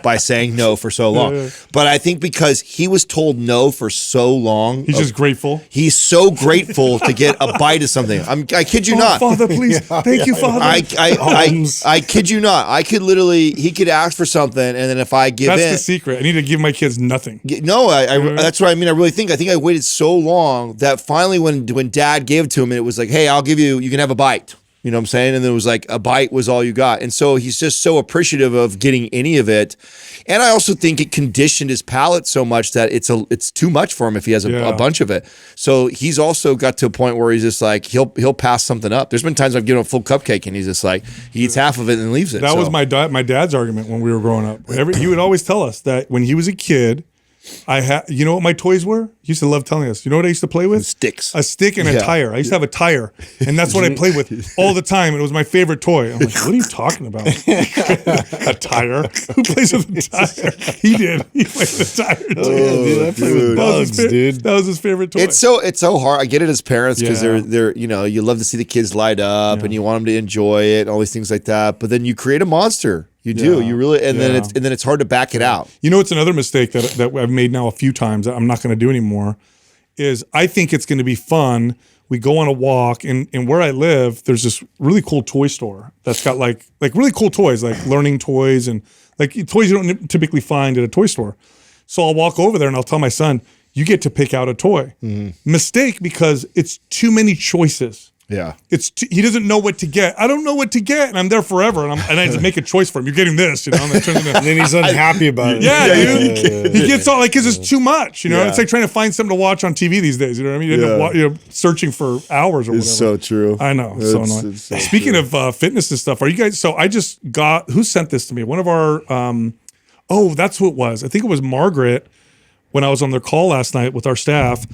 Speaker 2: by saying no for so long.
Speaker 1: Yeah.
Speaker 2: But I think because he was told no for so long,
Speaker 1: He's just grateful.
Speaker 2: he's so grateful to get a bite of something. I kid you not.
Speaker 1: Father, please. Thank you, Father.
Speaker 2: I kid you not. I could literally, he could ask for something, and then if I give
Speaker 1: That's
Speaker 2: in,
Speaker 1: the secret. I need to give my kids nothing.
Speaker 2: no, that's what I mean. I think I waited so long that finally when Dad gave it to him, and it was like, hey, you can have a bite. You know what I'm saying? And then it was like a bite was all you got. And so he's just so appreciative of getting any of it. And I also think it conditioned his palate so much that it's too much for him if he has a bunch of it. So he's also got to a point where he's just like, he'll pass something up. There's been times I've given him a full cupcake and he's just like, he eats half of it and leaves it.
Speaker 1: That was my dad's argument when we were growing up. He would always tell us that when he was a kid, you know what my toys were? He used to love telling us. You know what I used to play with?
Speaker 2: Sticks.
Speaker 1: A stick and a tire. I used to have a tire, and that's what I played with all the time. And it was my favorite toy. I'm like, what are you talking about? A tire? Who plays with a tire? He did. He played with a tire too.
Speaker 3: Dude, I play with bugs, dude.
Speaker 1: That was his favorite toy.
Speaker 2: It's so hard. I get it as parents because
Speaker 1: Yeah.
Speaker 2: they're you love to see the kids light up and you want them to enjoy it and all these things like that. But then you create a monster. You do.
Speaker 1: Yeah.
Speaker 2: You really and
Speaker 1: Yeah.
Speaker 2: then it's hard to back it out.
Speaker 1: You know, it's another mistake that I've made now a few times that I'm not going to do anymore. Is I think it's going to be fun we go on a walk, and where I live, there's this really cool toy store that's got like really cool toys, like learning toys and like toys you don't typically find at a toy store. So I'll walk over there and I'll tell my son, you get to pick out a toy. Mistake, because it's too many choices.
Speaker 2: Yeah.
Speaker 1: He doesn't know what to get. I don't know what to get, and I'm there forever, and I just make a choice for him. You're getting this, and
Speaker 3: then he's unhappy about it.
Speaker 1: Yeah, dude. He gets all like, because it's too much. It's like trying to find something to watch on TV these days. You know what I mean? You end up searching for hours or whatever.
Speaker 2: It's so true.
Speaker 1: I know. It's so annoying. So Speaking of fitness and stuff, are you guys? So I just got. Who sent this to me? One of our. That's who it was. I think it was Margaret. When I was on their call last night with our staff,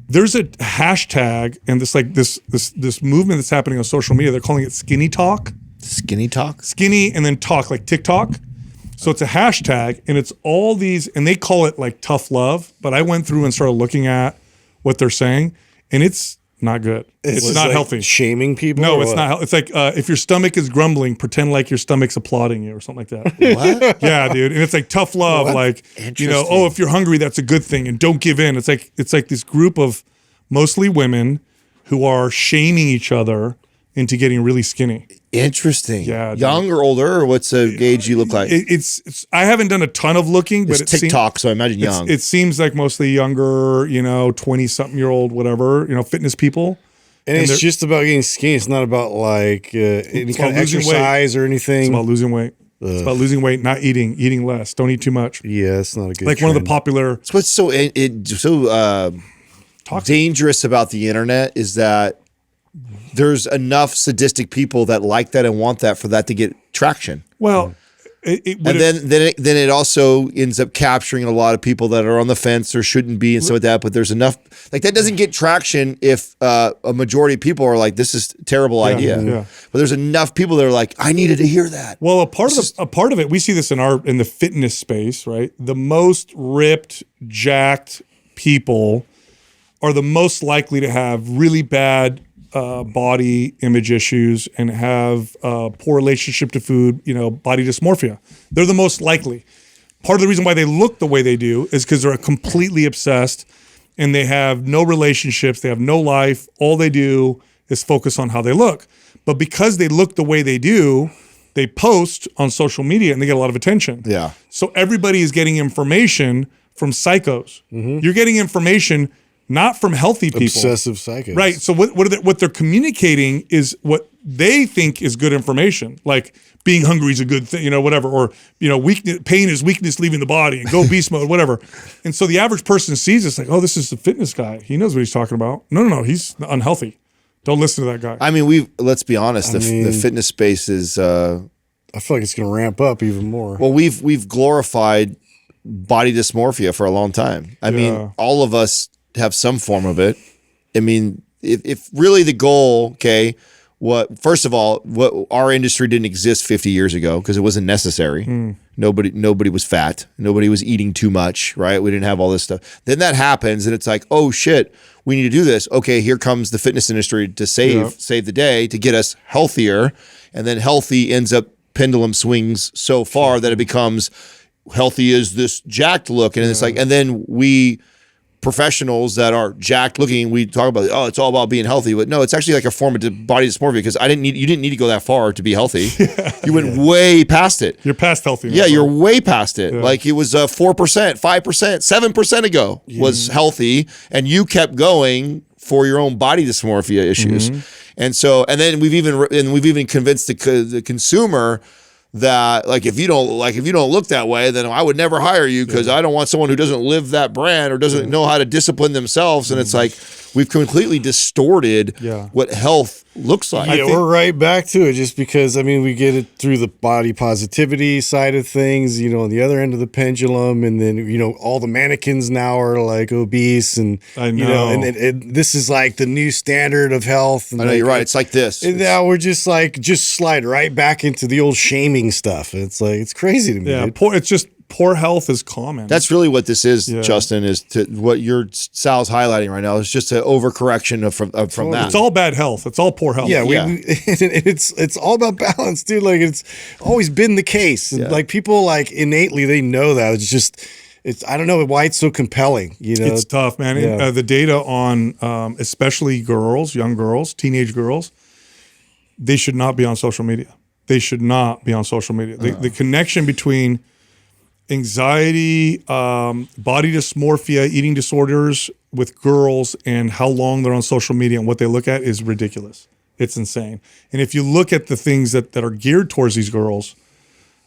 Speaker 1: there's a hashtag and this movement that's happening on social media. They're calling it SkinnyTok.
Speaker 2: SkinnyTok?
Speaker 1: Skinny and then talk, like TikTok. So it's a hashtag, and it's all these, and they call it like tough love. But I went through and started looking at what they're saying, and it's not good. It's not
Speaker 3: like
Speaker 1: healthy.
Speaker 3: Shaming people?
Speaker 1: No, it's not. It's like if your stomach is grumbling, pretend like your stomach's applauding you or something like that.
Speaker 2: What?
Speaker 1: Yeah, dude. And it's like tough love, like, if you're hungry, that's a good thing, and don't give in. It's like this group of mostly women who are shaming each other into getting really skinny.
Speaker 2: Interesting.
Speaker 1: Yeah,
Speaker 2: young or older, or what's the age you look like?
Speaker 1: It's I haven't done a ton of looking, but
Speaker 2: it's TikTok, so I imagine young.
Speaker 1: It seems like mostly younger, 20-something-year-old, whatever, fitness people.
Speaker 3: And it's just about getting skinny. It's not about like any kind of exercise or anything.
Speaker 1: It's about losing weight. It's about losing weight, not eating less. Don't eat too much.
Speaker 3: Yeah, it's not a good
Speaker 1: like
Speaker 3: trend.
Speaker 1: one of the popular.
Speaker 2: It's what's so dangerous about the internet is that there's enough sadistic people that like that and want that for that to get traction.
Speaker 1: Well,
Speaker 2: then it also ends up capturing a lot of people that are on the fence or shouldn't be and stuff like that. But there's enough like that doesn't get traction if a majority of people are like, this is a terrible idea.
Speaker 1: Yeah.
Speaker 2: But there's enough people that are like, I needed to hear that.
Speaker 1: Well, a part of it, we see this in the fitness space, right? The most ripped, jacked people are the most likely to have really bad body image issues and have poor relationship to food, body dysmorphia. They're the most likely. Part of the reason why they look the way they do is because they're completely obsessed and they have no relationships, they have no life. All they do is focus on how they look. But because they look the way they do, they post on social media and they get a lot of attention.
Speaker 2: Yeah.
Speaker 1: So everybody is getting information from psychos. You're getting information not from healthy people.
Speaker 3: Obsessive psychos.
Speaker 1: Right. So what they're communicating is what they think is good information. Like being hungry is a good thing, whatever. Or, pain is weakness leaving the body and go beast mode, whatever. And so the average person sees this like, oh, this is a fitness guy. He knows what he's talking about. No, he's unhealthy. Don't listen to that guy.
Speaker 2: I mean, let's be honest, the fitness space is
Speaker 3: I feel like it's gonna ramp up even more.
Speaker 2: Well, we've glorified body dysmorphia for a long time. I mean, all of us have some form of it. I mean, if really the goal, first of all, what our industry didn't exist 50 years ago because it wasn't necessary. Nobody was fat. Nobody was eating too much, right? We didn't have all this stuff. Then that happens and it's like, oh shit, we need to do this. Okay, here comes the fitness industry to save the day, to get us healthier. And then healthy ends up pendulum swings so far that it becomes healthy is this jacked look. And it's like, and then we professionals that are jacked looking, we talk about, it's all about being healthy, but no, it's actually like a form of body dysmorphia because you didn't need to go that far to be healthy. You went way past it.
Speaker 1: You're past healthy.
Speaker 2: Yeah, you're way past it. Like it was 4%, 5%, 7% ago was healthy, and you kept going for your own body dysmorphia issues. And then we've even convinced the consumer that like if you don't look that way, then I would never hire you because I don't want someone who doesn't live that brand or doesn't know how to discipline themselves. And it's like we've completely distorted what health looks like.
Speaker 3: Yeah, we're right back to it just because we get it through the body positivity side of things, on the other end of the pendulum, and then all the mannequins now are like obese, and
Speaker 1: I know,
Speaker 3: and this is like the new standard of health. And
Speaker 2: I know you're right. It's like this.
Speaker 3: And now we're just slide right back into the old shaming stuff. It's like it's crazy to me.
Speaker 1: Yeah,
Speaker 3: dude.
Speaker 1: it's just poor health is common.
Speaker 2: That's really what this is, Justin, is to what Sal's highlighting right now is just an overcorrection from that.
Speaker 1: It's all bad health. It's all poor health.
Speaker 3: Yeah, it's all about balance, dude. Like it's always been the case. And like people like innately they know that. It's just I don't know why it's so compelling.
Speaker 1: It's tough, man.
Speaker 3: Yeah.
Speaker 1: The data on especially girls, young girls, teenage girls, they should not be on social media. They should not be on social media. The connection between anxiety, body dysmorphia, eating disorders with girls and how long they're on social media and what they look at is ridiculous. It's insane. And if you look at the things that are geared towards these girls,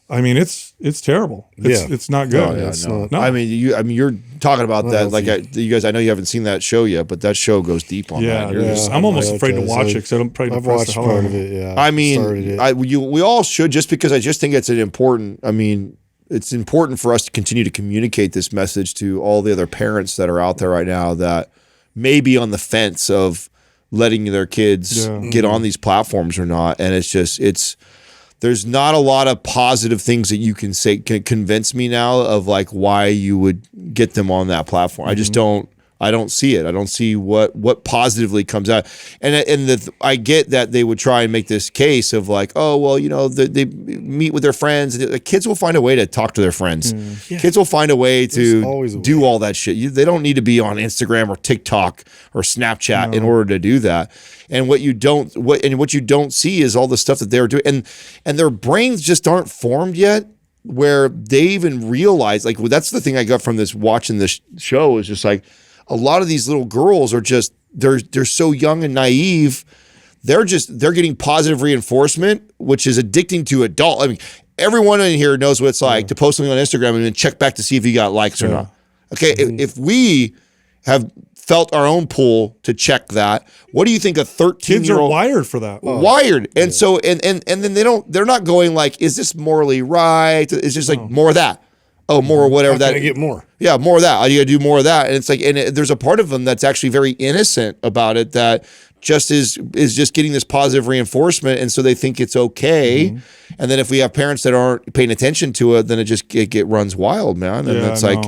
Speaker 1: I mean, it's terrible. It's not good.
Speaker 2: Oh, yeah,
Speaker 3: It's
Speaker 2: no.
Speaker 3: not-
Speaker 2: I mean, you're talking about that. Like, you guys, I know you haven't seen that show yet, but that show goes deep on that. You're just-
Speaker 1: I'm almost afraid to
Speaker 3: does.
Speaker 1: watch it because I'm probably
Speaker 3: I've
Speaker 1: depressed
Speaker 3: watched
Speaker 1: the hell
Speaker 3: part
Speaker 1: out
Speaker 3: of it. Yeah.
Speaker 2: I
Speaker 3: Started it.
Speaker 2: mean, we all should, just because I just think it's an important. I mean, it's important for us to continue to communicate this message to all the other parents that are out there right now that may be on the fence of letting their kids get on these platforms or not. And there's not a lot of positive things that you can say can convince me now of like why you would get them on that platform. I just I don't see it. I don't see what positively comes out. And I get that they would try and make this case of like, oh, well, they meet with their friends. The kids will find a way to talk to their friends. Kids will find a way to do all that shit. They don't need to be on Instagram or TikTok or Snapchat in order to do that. And what you don't see is all the stuff that they're doing. And their brains just aren't formed yet where they even realize, like, well, that's the thing I got from this watching this show is just like, a lot of these little girls are just they're so young and naive. They're getting positive reinforcement, which is addicting to adult. I mean, everyone in here knows what it's like to post something on Instagram and then check back to see if you got likes or not. Okay, if we have felt our own pull to check that, what do you think a 13-year-old
Speaker 1: Kids are wired for that.
Speaker 2: Wired. And so and then they're not going like, is this morally right? It's just like more of that. Oh, more whatever that.
Speaker 3: I get more.
Speaker 2: Yeah, more of that. You got to do more of that. And it's like, there's a part of them that's actually very innocent about it that just is just getting this positive reinforcement. And so they think it's okay. And then if we have parents that aren't paying attention to it, then it runs wild, man. And it's like,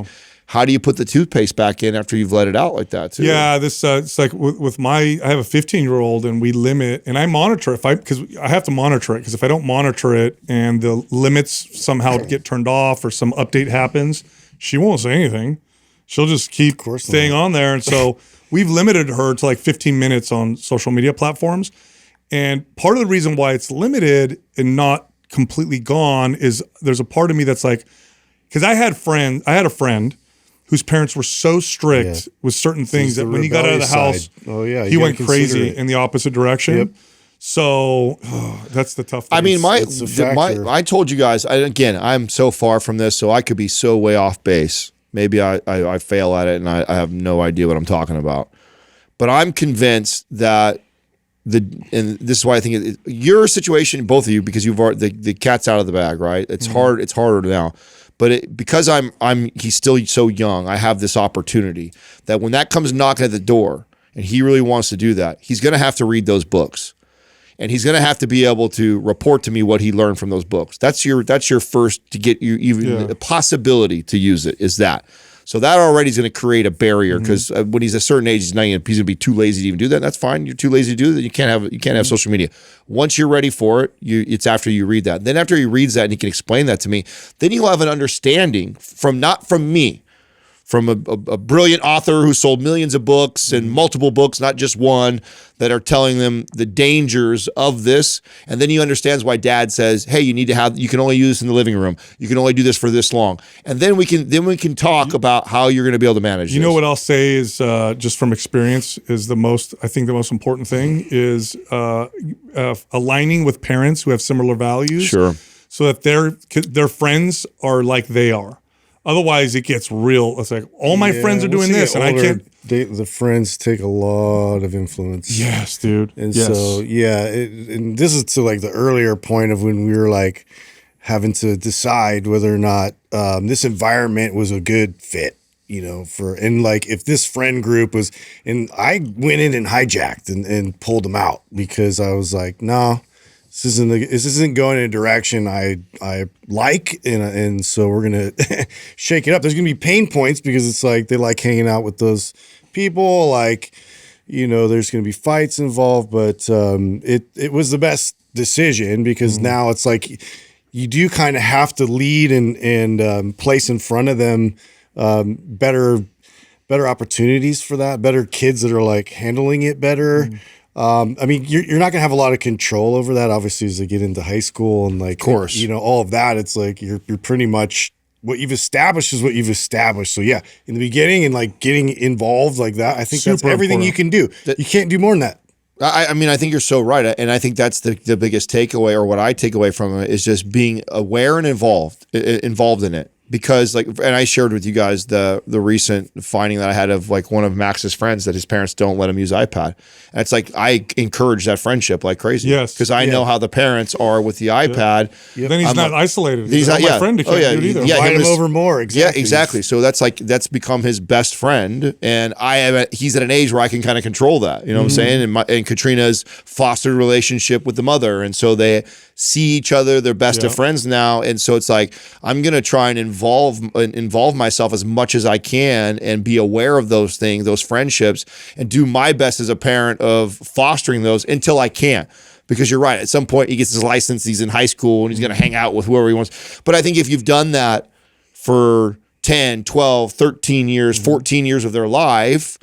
Speaker 2: how do you put the toothpaste back in after you've let it out like that too?
Speaker 1: Yeah, this it's like with I have a 15-year-old and we limit, and I monitor because I have to monitor it because if I don't monitor it and the limits somehow get turned off or some update happens, she won't say anything. She'll just keep staying on there. And so we've limited her to like 15 minutes on social media platforms. And part of the reason why it's limited and not completely gone is there's a part of me that's like, because I had a friend whose parents were so strict with certain things that when he got out of the house, he went crazy in the opposite direction.
Speaker 3: Yep.
Speaker 1: So that's the tough thing.
Speaker 2: I mean, I told you guys, I'm so far from this, so I could be so way off base. Maybe I fail at it and I have no idea what I'm talking about. But I'm convinced that and this is why I think your situation, both of you, because you've already, the cat's out of the bag, right? It's hard. It's harder now. But because he's still so young, I have this opportunity that when that comes knocking at the door and he really wants to do that, he's going to have to read those books. And he's going to have to be able to report to me what he learned from those books. That's your first to get you even the possibility to use it is that. So that already is going to create a barrier because when he's a certain age, he's going to be too lazy to even do that. And that's fine. You're too lazy to do that. You can't have social media. Once you're ready for it, it's after you read that. Then after he reads that and he can explain that to me, then you'll have an understanding not from me, from a brilliant author who sold millions of books and multiple books, not just one, that are telling them the dangers of this. And then he understands why dad says, hey, you can only use this in the living room. You can only do this for this long. And then we can talk about how you're going to be able to manage this.
Speaker 1: You know what I'll say is just from experience is the most important thing is aligning with parents who have similar values.
Speaker 2: Sure.
Speaker 1: So that their friends are like they are. Otherwise, it gets real. It's like all my friends are doing this, and I can't.
Speaker 3: The friends take a lot of influence.
Speaker 1: Yes, dude.
Speaker 3: And so, and this is to like the earlier point of when we were like having to decide whether or not this environment was a good fit, and like if this friend group was, and I went in and hijacked and pulled them out because I was like, no. This isn't going in a direction I like, and so we're gonna shake it up. There's gonna be pain points because it's like they like hanging out with those people. Like, there's gonna be fights involved, but it was the best decision because now it's like you do kind of have to lead and place in front of them better opportunities for that, better kids that are like handling it better. I mean, you're not gonna have a lot of control over that, obviously, as they get into high school and like,
Speaker 2: of course,
Speaker 3: you know, all of that. It's like you're pretty much what you've established is what you've established. So yeah, in the beginning and like getting involved like that, I think that's
Speaker 1: Super
Speaker 3: everything
Speaker 1: important.
Speaker 3: you can do. You can't do more than that.
Speaker 2: I mean, I think you're so right. And I think that's the biggest takeaway, or what I take away from it, is just being aware and involved in it. Because like, and I shared with you guys the recent finding that I had of like one of Max's friends that his parents don't let him use iPad. And it's like, I encourage that friendship like crazy.
Speaker 1: Yes.
Speaker 2: Because I know how the parents are with the iPad.
Speaker 1: Then he's not isolated.
Speaker 2: He's not,
Speaker 1: my friend who can't do it either.
Speaker 2: Yeah,
Speaker 3: Invite him over more. Exactly.
Speaker 2: Yeah, exactly. So that's like, that's become his best friend. And he's at an age where I can kind of control that. You know what I'm saying? And Katrina's fostered a relationship with the mother. And so they see each other, they're best of friends now. And so it's like, I'm going to try and involve myself as much as I can and be aware of those things, those friendships, and do my best as a parent of fostering those until I can. Because you're right, at some point he gets his license, he's in high school and he's going to hang out with whoever he wants. But I think if you've done that for 10, 12, 13 years, 14 years of their life,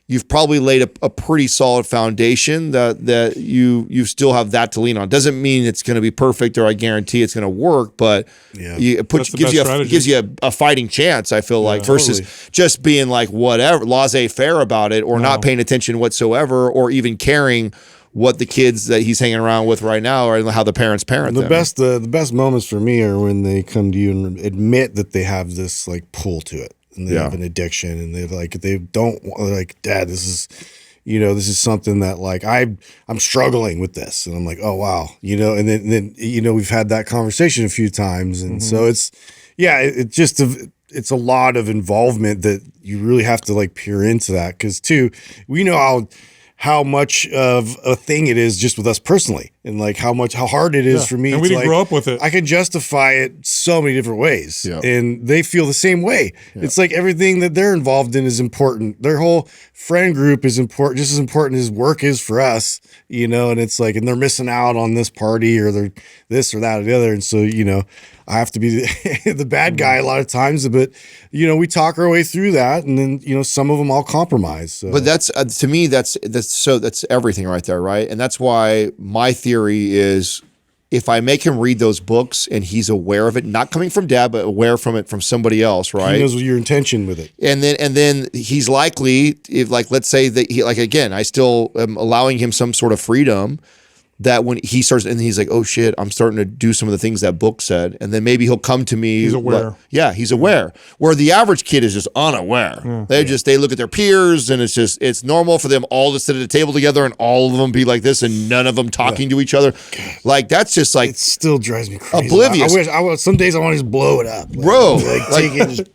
Speaker 2: you've probably laid a pretty solid foundation that you still have that to lean on. Doesn't mean it's going to be perfect or I guarantee it's going to work, but gives you a fighting chance, I feel like, versus just being like whatever, laissez-faire about it, or not paying attention whatsoever, or even caring what the kids that he's hanging around with right now or how the parents parent them.
Speaker 3: The best moments for me are when they come to you and admit that they have this like pull to it. And they have an addiction, and they don't like, Dad, this is something that like I'm struggling with this, and I'm like, oh wow, you know, and then you know, we've had that conversation a few times, and so it's a lot of involvement that you really have to like peer into that, because too, we know how much of a thing it is just with us personally, and like how hard it is for me.
Speaker 1: And we didn't grow up with it.
Speaker 3: I can justify it so many different ways, and they feel the same way. It's like everything that they're involved in is important. Their whole friend group is important, just as important as work is for us, you know. And it's like, and they're missing out on this party, or they're this or that or the other. And so, you know, I have to be the bad guy a lot of times, but you know, we talk our way through that, and then, you know, some of them I'll compromise. So.
Speaker 2: But that's to me, that's everything right there, right? And that's why my theory is, if I make him read those books and he's aware of it, not coming from Dad, but aware from it from somebody else, right?
Speaker 3: He knows what your intention with it.
Speaker 2: And then he's likely, if like, let's say that he, like, again, I still am allowing him some sort of freedom, that when he starts, and he's like, oh shit, I'm starting to do some of the things that book said. And then maybe he'll come to me.
Speaker 1: He's aware.
Speaker 2: He's aware. Where the average kid is just unaware. They look at their peers, and it's normal for them all to sit at a table together and all of them be like this and none of them talking to each other. Like, that's just like,
Speaker 3: it still drives me crazy.
Speaker 2: Oblivious.
Speaker 3: I wish some days I want to just blow it up.
Speaker 2: Bro.
Speaker 3: Take it just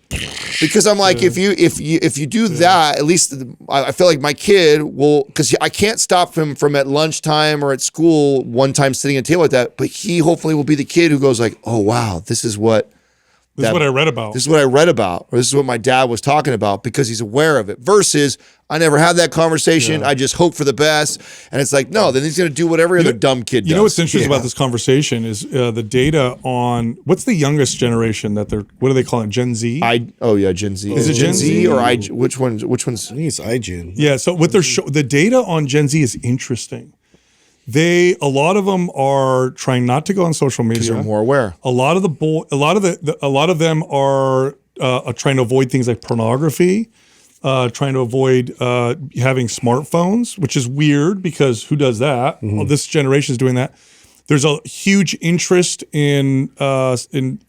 Speaker 2: because I'm like, if you do that, at least I feel like my kid will, because I can't stop him from at lunchtime or at school one time sitting at a table like that, but he hopefully will be the kid who goes like, oh wow, this is what I read about. This is what I read about, or this is what my dad was talking about, because he's aware of it. Versus, I never had that conversation. I just hope for the best, and it's like, no, then he's going to do whatever other dumb kid does.
Speaker 1: You know what's interesting about this conversation is the data on what's the youngest generation that what do they call it? Gen Z?
Speaker 2: Gen Z. Is it Gen Z or I? Which one's?
Speaker 3: I think it's iGen.
Speaker 1: Yeah. So what the data on Gen Z is interesting. A lot of them are trying not to go on social media.
Speaker 2: Because they're more aware.
Speaker 1: A lot of them are trying to avoid things like pornography, trying to avoid having smartphones, which is weird because who does that? Well, this generation is doing that. There's a huge interest in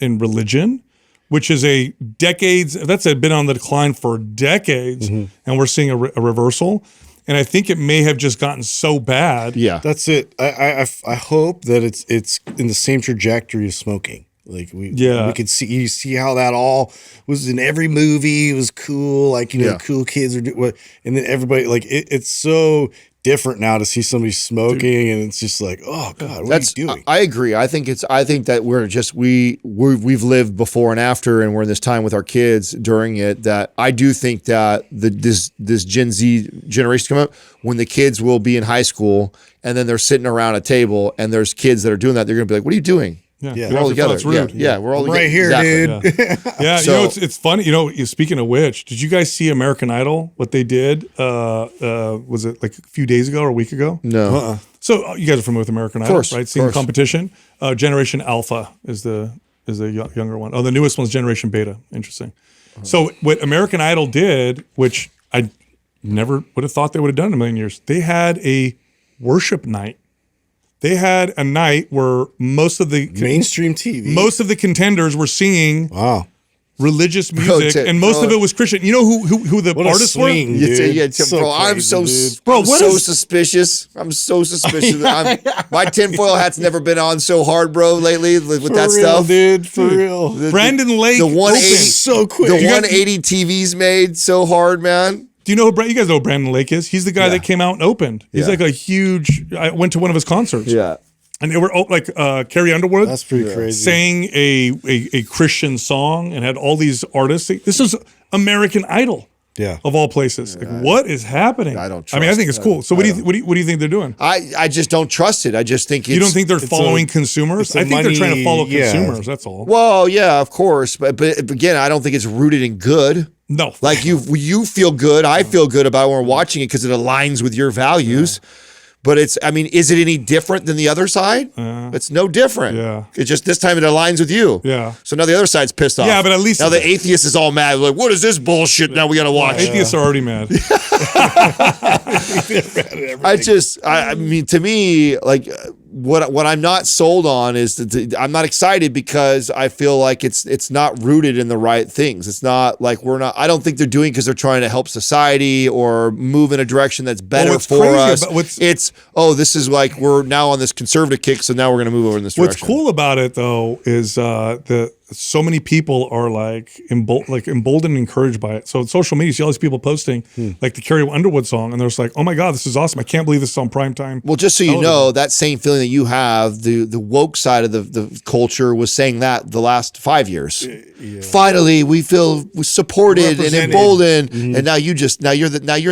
Speaker 1: religion, which is that's been on the decline for decades, and we're seeing a reversal. And I think it may have just gotten so bad.
Speaker 3: Yeah, that's it. I hope that it's in the same trajectory as smoking. Like we could see how that all was in every movie. It was cool, like, you know, cool kids are doing what, and then everybody, like, it's so different now to see somebody smoking, and it's just like, oh God, what are you doing?
Speaker 2: I agree. I think that we've lived before and after, and we're in this time with our kids during it, that I do think that this Gen Z generation come up, when the kids will be in high school and then they're sitting around a table and there's kids that are doing that, they're gonna be like, what are you doing?
Speaker 1: Yeah,
Speaker 3: Yeah.
Speaker 1: Get
Speaker 2: We're
Speaker 1: off
Speaker 2: all
Speaker 1: your
Speaker 2: together.
Speaker 1: It's rude.
Speaker 2: Yeah, we're all
Speaker 3: I'm right here,
Speaker 2: exactly.
Speaker 3: dude.
Speaker 1: Yeah,
Speaker 2: So-
Speaker 1: it's funny. Speaking of which, did you guys see American Idol? What they did? Was it like a few days ago or a week ago?
Speaker 2: No.
Speaker 1: So you guys are familiar with American Idol,
Speaker 2: course,
Speaker 1: right?
Speaker 2: of
Speaker 1: Seeing
Speaker 2: course.
Speaker 1: competition. Generation Alpha is the younger one. Oh, the newest one's Generation Beta. Interesting. So what American Idol did, which I never would have thought they would have done in a million years, they had a worship night. They had a night where most of the
Speaker 3: Mainstream TV.
Speaker 1: contenders were singing
Speaker 3: Wow.
Speaker 1: religious music, and most of it was Christian. You know who the
Speaker 3: What a
Speaker 1: artists
Speaker 3: swing,
Speaker 1: were?
Speaker 3: dude.
Speaker 2: Yeah,
Speaker 3: So
Speaker 2: bro, I'm
Speaker 3: crazy,
Speaker 2: so
Speaker 3: dude.
Speaker 1: Bro,
Speaker 2: I'm
Speaker 1: what
Speaker 2: so
Speaker 1: is-
Speaker 2: suspicious. I'm so suspicious. My tinfoil hat's never been on so hard, bro, lately with
Speaker 3: For
Speaker 2: that
Speaker 3: real,
Speaker 2: stuff.
Speaker 3: dude. For real.
Speaker 1: Brandon Lake.
Speaker 2: The 180,
Speaker 1: opened.
Speaker 3: So quick.
Speaker 2: the
Speaker 3: You got-
Speaker 2: 180 TVs made so hard, man.
Speaker 1: Do you know who you guys know who Brandon Lake is? He's the guy that came out and opened. He's
Speaker 2: Yeah.
Speaker 1: like a huge. I went to one of his concerts. And they were like Carrie Underwood
Speaker 3: That's pretty crazy.
Speaker 1: sang a Christian song and had all these artists. This is American Idol.
Speaker 3: Yeah.
Speaker 1: Of all places. Like, what is happening?
Speaker 2: I don't
Speaker 1: I mean, I
Speaker 2: trust
Speaker 1: think it's
Speaker 2: it.
Speaker 1: cool. So what do you think they're doing?
Speaker 2: I just don't trust it. I just think it's,
Speaker 1: You don't think they're
Speaker 3: it's
Speaker 1: following
Speaker 3: a-
Speaker 1: consumers?
Speaker 3: it's a
Speaker 1: I think they're trying to
Speaker 3: money-
Speaker 1: follow
Speaker 3: yeah.
Speaker 1: consumers. That's all.
Speaker 2: Well, yeah, of course, but again, I don't think it's rooted in good.
Speaker 1: No.
Speaker 2: Like you feel good, I feel good about it when we're watching it because it aligns with your values. But is it any different than the other side? It's no different.
Speaker 1: Yeah.
Speaker 2: It's just this time it aligns with you.
Speaker 1: Yeah.
Speaker 2: So now the other side's pissed off.
Speaker 1: Yeah, but at least-
Speaker 2: now the atheist is all mad. Like, what is this bullshit? Now we got to watch.
Speaker 1: Atheists are already mad.
Speaker 2: I mean, to me, like what I'm not sold on is that I'm not excited because I feel like it's not rooted in the right things. It's not like I don't think they're doing because they're trying to help society or move in a direction that's better
Speaker 1: what's
Speaker 2: for
Speaker 1: crazy
Speaker 2: us.
Speaker 1: about-
Speaker 2: This is like we're now on this conservative kick, so now we're going to move over in this
Speaker 1: What's
Speaker 2: direction.
Speaker 1: cool about it though is that so many people are like emboldened and encouraged by it. So on social media, you see all these people posting like the Carrie Underwood song, and they're just like, "Oh my God, this is awesome! I can't believe this is on prime time."
Speaker 2: Well, just so you know, that same feeling that you have, the woke side of the culture was saying that the last 5 years. Finally, we feel supported and
Speaker 3: Represented.
Speaker 2: emboldened, and now you're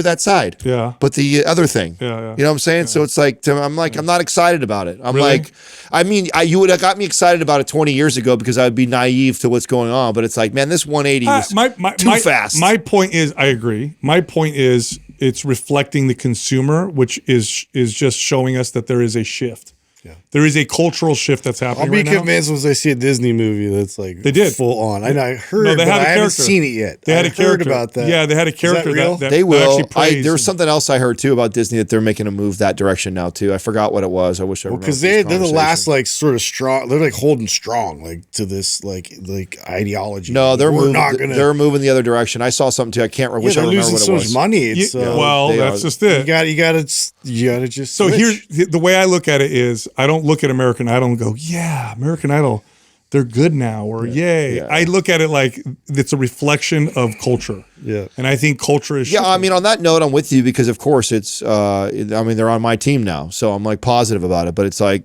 Speaker 2: that side.
Speaker 1: Yeah.
Speaker 2: But the other thing,
Speaker 1: Yeah.
Speaker 2: you know what I'm saying? So it's like I'm not excited about it. I'm
Speaker 1: Really?
Speaker 2: like, I mean, you would have got me excited about it 20 years ago because I would be naive to what's going on. But it's like, man, this 180 is too fast.
Speaker 1: My point is, I agree. My point is, it's reflecting the consumer, which is just showing us that there is a shift.
Speaker 3: Yeah.
Speaker 1: There is a cultural shift that's happening
Speaker 3: I'll be
Speaker 1: right now.
Speaker 3: convinced once I see a Disney movie that's like
Speaker 1: They did.
Speaker 3: full on. I know I heard
Speaker 1: No,
Speaker 3: it,
Speaker 1: they
Speaker 3: but
Speaker 1: had a
Speaker 3: I haven't
Speaker 1: character.
Speaker 3: seen it yet.
Speaker 1: They had
Speaker 3: I
Speaker 1: a character
Speaker 3: heard about that.
Speaker 1: Yeah, they had a character
Speaker 3: real?
Speaker 1: that
Speaker 2: They
Speaker 1: that
Speaker 2: will.
Speaker 1: actually praised.
Speaker 2: There was something else I heard too about Disney that they're making a move that direction now too. I forgot what it was. I wish I remember.
Speaker 3: Because
Speaker 2: this
Speaker 3: they're the last
Speaker 2: conversation.
Speaker 3: like sort of strong. They're like holding strong like to this like ideology.
Speaker 2: No, they're
Speaker 3: We're
Speaker 2: moving.
Speaker 3: not gonna.
Speaker 2: They're moving the other direction. I saw something too. I can't.
Speaker 3: yeah,
Speaker 2: Wish I
Speaker 3: they're
Speaker 2: remember
Speaker 3: losing
Speaker 2: what
Speaker 3: so
Speaker 2: it
Speaker 3: much
Speaker 2: was.
Speaker 3: money. It's
Speaker 1: well,
Speaker 2: they
Speaker 1: that's
Speaker 2: are.
Speaker 1: just it.
Speaker 3: you gotta just.
Speaker 1: So
Speaker 3: switch.
Speaker 1: here's the way I look at it is I don't look at American Idol and go, yeah, American Idol, they're good now, or yay.
Speaker 2: Yeah.
Speaker 1: I look at it like it's a reflection of culture.
Speaker 3: Yeah.
Speaker 1: And I think culture is
Speaker 2: Yeah, I
Speaker 1: shifting.
Speaker 2: mean, on that note, I'm with you because, of course, it's. I mean, they're on my team now, so I'm like positive about it. But it's like,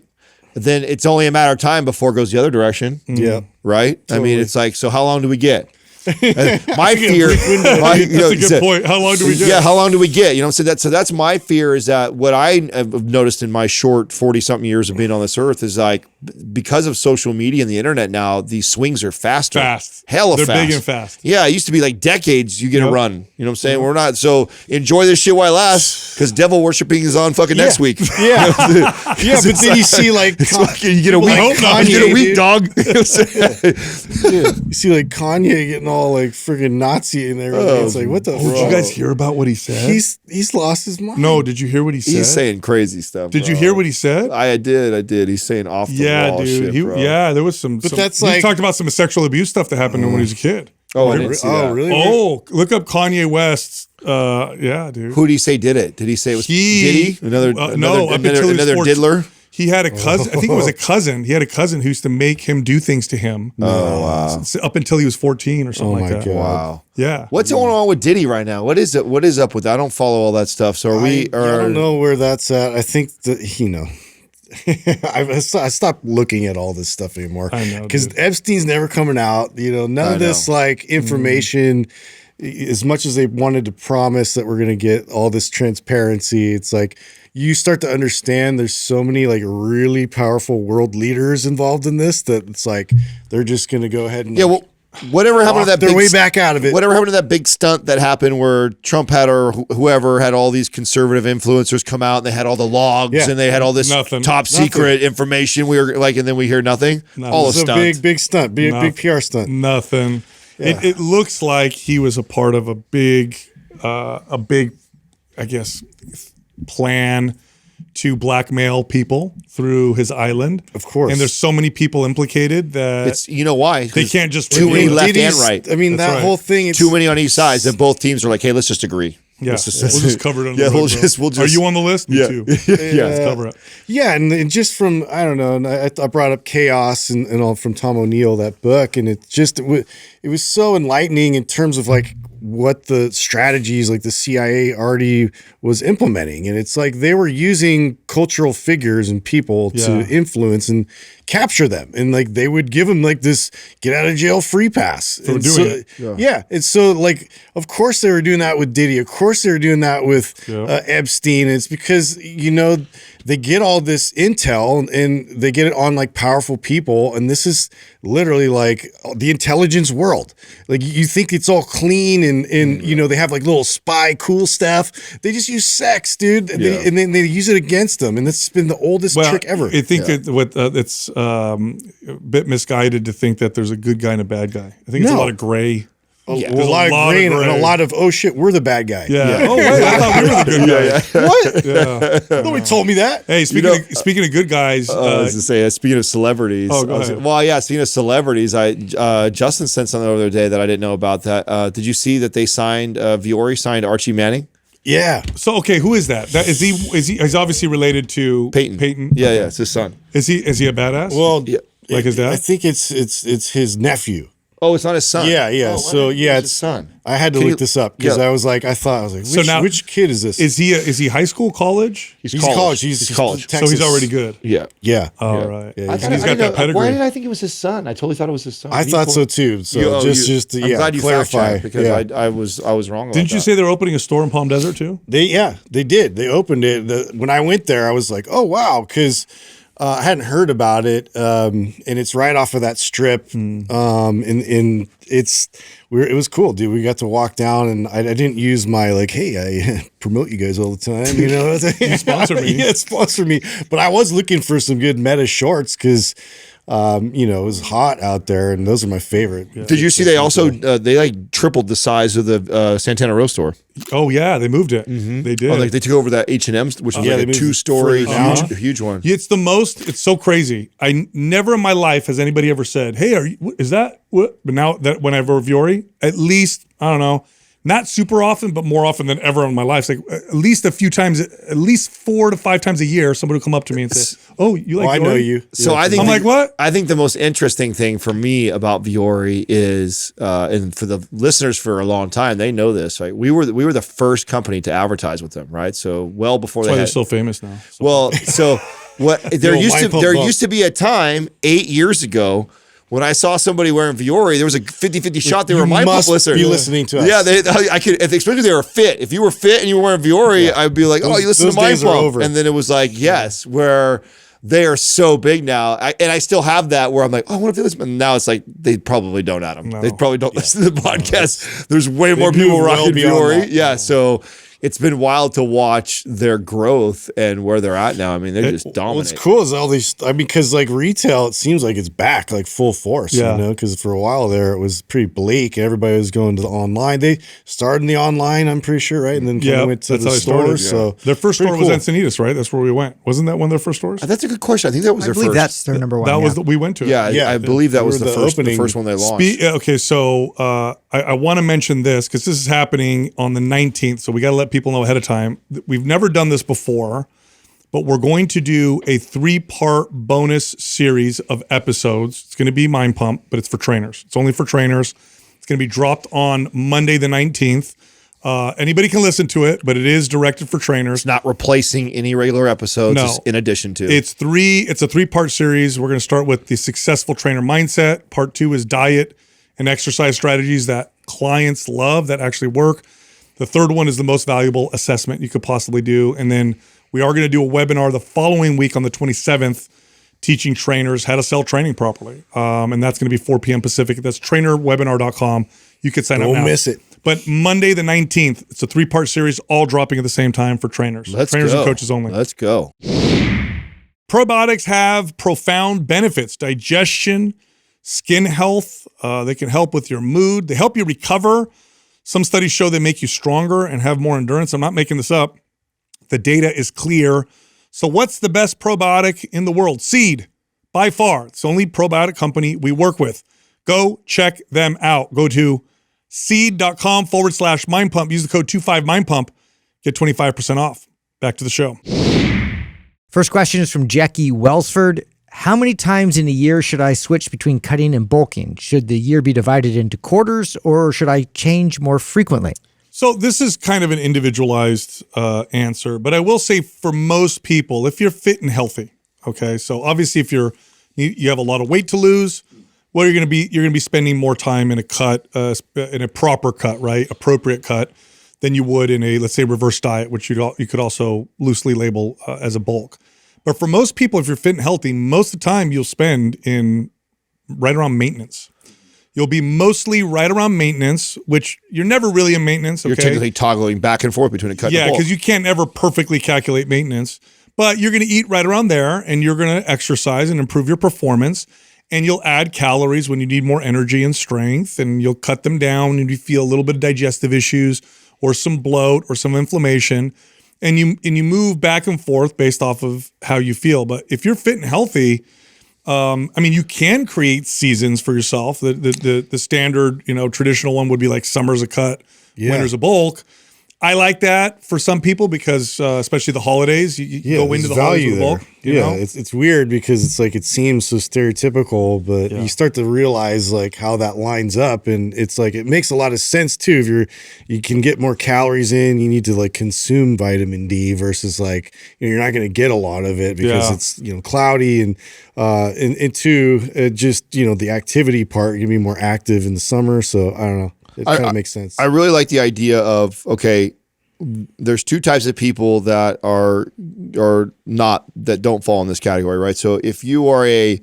Speaker 2: then it's only a matter of time before it goes the other direction.
Speaker 3: Yeah.
Speaker 2: Right. I mean,
Speaker 3: Totally.
Speaker 2: it's like, so how long do we get? My fear.
Speaker 1: That's a good point. How long do we get?
Speaker 2: Yeah, how long do we get? You know, so that's my fear is that what I have noticed in my short 40-something years of being on this earth is like because of social media and the internet now, these swings are faster.
Speaker 1: Fast.
Speaker 2: Hella
Speaker 1: They're
Speaker 2: fast.
Speaker 1: big and fast.
Speaker 2: Yeah, it used to be like decades you get a
Speaker 1: Yep.
Speaker 2: run. You know what I'm saying? We're not. So enjoy this shit while it lasts because devil worshiping is on fucking next week.
Speaker 3: Yeah. Yeah, but then you see like
Speaker 2: You get a week.
Speaker 3: like
Speaker 2: You get a
Speaker 3: Kanye,
Speaker 2: week,
Speaker 3: dude.
Speaker 2: dog. You know what I'm saying?
Speaker 3: you see like Kanye getting all like friggin' Nazi and everything. It's like what the
Speaker 1: Did you
Speaker 3: fuck?
Speaker 1: guys hear about what he said?
Speaker 3: He's lost his mind.
Speaker 1: No, did you hear what he said?
Speaker 2: He's saying crazy stuff.
Speaker 1: Did you
Speaker 2: bro.
Speaker 1: hear what he said?
Speaker 2: I did. He's saying off the
Speaker 1: Yeah,
Speaker 2: wall
Speaker 1: dude.
Speaker 2: shit, bro.
Speaker 1: Yeah, there was some.
Speaker 3: But
Speaker 1: some-
Speaker 3: that's
Speaker 1: he
Speaker 3: like-
Speaker 1: talked about some sexual abuse stuff that happened to him when he was a kid.
Speaker 2: Oh, I didn't see that.
Speaker 3: Oh, really?
Speaker 1: Oh, look up Kanye West. Yeah, dude.
Speaker 2: Who did he say did it? Did he say it was? Did he? Another
Speaker 1: no, up until he was
Speaker 2: another
Speaker 1: 14.
Speaker 2: diddler.
Speaker 1: He had a cousin. I think it was a cousin. He had a cousin who used to make him do things to him.
Speaker 2: Oh wow!
Speaker 1: Up until he was 14 or something
Speaker 3: Oh,
Speaker 1: like
Speaker 3: my
Speaker 1: that.
Speaker 3: God.
Speaker 2: Wow.
Speaker 1: Yeah.
Speaker 2: What's going on with Diddy right now? What is it? What is up with that? I don't follow all that stuff. So are we?
Speaker 3: I don't know where that's at. I think that I stopped looking at all this stuff anymore.
Speaker 1: I know,
Speaker 3: because
Speaker 1: dude.
Speaker 3: Epstein's never coming out. You know, none
Speaker 2: I
Speaker 3: of this
Speaker 2: know.
Speaker 3: like information as much as they wanted to promise that we're going to get all this transparency, it's like you start to understand there's so many like really powerful world leaders involved in this that it's like they're just going to go ahead and
Speaker 2: well, whatever happened to that
Speaker 3: their way back out of it.
Speaker 2: Whatever happened to that big stunt that happened where Trump had or whoever had all these conservative influencers come out and they had all the logs and they had all this top secret information. We were like, and then we hear nothing. All a stunt.
Speaker 3: Big stunt, big PR stunt.
Speaker 1: Nothing. Yeah. It looks like he was a part of a big, I guess, plan to blackmail people through his island.
Speaker 3: Of course.
Speaker 1: And there's so many people implicated that
Speaker 2: it's, you know why?
Speaker 1: They can't just
Speaker 2: too many left and right.
Speaker 3: I mean, that whole thing. It's
Speaker 2: too many on each side. And both teams are like, hey, let's just agree.
Speaker 1: Yeah, we'll just cover it.
Speaker 2: We'll just.
Speaker 1: Are you on the list? Me too. Let's cover it.
Speaker 3: Yeah, and just from I don't know, and I brought up Chaos and all from Tom O'Neill, that book, and it was so enlightening in terms of like what the strategies like the CIA already was implementing, and it's like they were using cultural figures and people to influence and capture them, and like they would give them like this get out of jail free pass
Speaker 1: for doing it.
Speaker 3: Yeah, it's so like of course they were doing that with Diddy, of course they were doing that with Epstein. It's because they get all this intel and they get it on like powerful people, and this is literally like the intelligence world. Like you think it's all clean and they have like little spy cool stuff. They just use sex, dude, and then they use it against them, and that's been the oldest trick ever.
Speaker 1: I think that it's a bit misguided to think that there's a good guy and a bad guy. I think it's a lot of gray.
Speaker 3: A lot of gray and a lot of, oh shit, we're the bad guy.
Speaker 1: Yeah. Oh, wait, I thought we were the good guy.
Speaker 3: What? Yeah. Nobody told me that.
Speaker 1: Hey, speaking of good guys.
Speaker 2: I was to say, speaking of celebrities.
Speaker 1: Oh, go ahead.
Speaker 2: Speaking of celebrities, Justin sent something the other day that I didn't know about. That did you see that they signed, Vuori signed Archie Manning?
Speaker 3: Yeah.
Speaker 1: So, okay, who is that? He's obviously related to Peyton.
Speaker 2: Yeah, it's his son.
Speaker 1: Is he a badass?
Speaker 3: Well,
Speaker 1: like his dad?
Speaker 3: I think it's his nephew.
Speaker 2: Oh, it's not his son.
Speaker 3: Yeah.
Speaker 2: Oh,
Speaker 3: so it's
Speaker 2: his son.
Speaker 3: I had to look this up because I was like, which kid is this?
Speaker 1: Is he high school, college?
Speaker 3: He's college. He's
Speaker 2: college.
Speaker 1: So he's already good.
Speaker 3: Yeah.
Speaker 1: All right.
Speaker 3: Yeah,
Speaker 1: he's got that pedigree.
Speaker 2: Why did I think it was his son? I totally thought it was his son.
Speaker 3: I thought so too. So just to
Speaker 2: I'm glad you
Speaker 3: clarify,
Speaker 2: because I was wrong about
Speaker 1: Didn't you say they were opening a store in Palm Desert too?
Speaker 3: They did. They opened it. When I went there, I was like, oh wow, because I hadn't heard about it, and it's right off of that strip. And it was cool, dude. We got to walk down, and I didn't use my like, hey, I promote you guys all the time, you know.
Speaker 1: You sponsor me,
Speaker 3: yeah, sponsor me. But I was looking for some good meta shorts because. It was hot out there, and those are my favorite.
Speaker 2: Yeah. Did you see they also they like tripled the size of the Santana Row store?
Speaker 1: Oh yeah, they moved it. They did.
Speaker 2: Oh, like they took over that H&M, which was like a 2-story, huge one.
Speaker 1: It's so crazy. I never in my life has anybody ever said, "Hey, is that what?" But now that whenever Vuori, at least I don't know. Not super often, but more often than ever in my life. It's like at least a few times, at least 4 to 5 times a year, somebody will come up to me and say, "Oh, you like?"
Speaker 3: I know you.
Speaker 2: So I think
Speaker 1: I'm like, what?
Speaker 2: I think the most interesting thing for me about Vuori is, and for the listeners for a long time, they know this. Right? We were the first company to advertise with them. Right? So well before
Speaker 1: they're so famous now.
Speaker 2: So what there used to be a time 8 years ago. When I saw somebody wearing Vuori, there was a 50-50 shot they were my pump listener.
Speaker 3: Be listening to us.
Speaker 2: Yeah, I could, especially if they were fit. If you were fit and you were wearing Vuori, I'd be like, oh, you listen to my pump. And then it was like, yes, where they are so big now. And I still have that where I'm like, oh, what if they listen? And now it's like, they probably don't, Adam. No. They probably don't listen to the podcast. There's way more people rocking Vuori. Yeah, so it's been wild to watch their growth and where they're at now. I mean, they're just dominant.
Speaker 3: What's cool is all these, because like retail, it seems like it's back like full force, because for a while there, it was pretty bleak. Everybody was going to the online. They started in the online, I'm pretty sure, right? And then kind of went to the stores. So
Speaker 1: their first store was Encinitas, right? That's where we went. Wasn't that one of their first stores?
Speaker 2: That's a good question. I think that was their first.
Speaker 4: I believe that's their number one.
Speaker 1: That was we went to.
Speaker 2: I believe that was the first one they launched.
Speaker 1: Okay, so I want to mention this because this is happening on the 19th, so we got to let people know ahead of time. We've never done this before, but we're going to do a 3-part bonus series of episodes. It's going to be Mind Pump, but it's for trainers. It's only for trainers. It's going to be dropped on Monday the 19th. Anybody can listen to it, but it is directed for trainers.
Speaker 2: It's not replacing any regular episodes.
Speaker 1: No.
Speaker 2: It's in addition to.
Speaker 1: It's a 3-part series. We're going to start with the successful trainer mindset. Part 2 is diet and exercise strategies that clients love that actually work. The third one is the most valuable assessment you could possibly do. And then we are going to do a webinar the following week on the 27th, teaching trainers how to sell training properly. And that's going to be 4 p.m. Pacific. That's trainerwebinar.com. You could sign up now.
Speaker 3: Don't miss it.
Speaker 1: But Monday the 19th, it's a 3-part series, all dropping at the same time for trainers. Trainers and coaches only.
Speaker 2: Let's go.
Speaker 1: Probiotics have profound benefits: digestion, skin health. They can help with your mood. They help you recover. Some studies show they make you stronger and have more endurance. I'm not making this up. The data is clear. So what's the best probiotic in the world? Seed, by far. It's the only probiotic company we work with. Go check them out. Go to seed.com/mind pump. Use the code 25mindpump. Get 25% off. Back to the show.
Speaker 4: First question is from Jackie Welsford. How many times in a year should I switch between cutting and bulking? Should the year be divided into quarters, or should I change more frequently?
Speaker 1: So this is kind of an individualized answer, but I will say for most people, if you're fit and healthy, okay, so obviously if you have a lot of weight to lose, well, you're going to be spending more time in a cut, in a proper cut, right, appropriate cut, than you would in a, let's say, reverse diet, which you could also loosely label as a bulk. But for most people, if you're fit and healthy, most of the time you'll spend in right around maintenance. You'll be mostly right around maintenance, which you're never really in maintenance. Okay?
Speaker 2: You're typically toggling back and forth between a cut and a
Speaker 1: Yeah,
Speaker 2: bulk.
Speaker 1: because you can't ever perfectly calculate maintenance. But you're going to eat right around there, and you're going to exercise and improve your performance. And you'll add calories when you need more energy and strength, and you'll cut them down when you feel a little bit of digestive issues or some bloat or some inflammation. And you move back and forth based off of how you feel. But if you're fit and healthy, you can create seasons for yourself. The standard, traditional one would be like summer's a cut, winter's a bulk. I like that for some people because especially the holidays, you go into the holidays with a bulk. You know?
Speaker 3: It's weird because it's like it seems so stereotypical, but you start to realize like how that lines up, and it's like it makes a lot of sense too. If you can get more calories in, you need to like consume vitamin D versus like you're not going to get a lot of it because it's cloudy and two just the activity part, you can be more active in the summer. So I don't know. It kind of makes sense.
Speaker 2: I really like the idea of, okay, there's two types of people that that don't fall in this category, right? So if you are a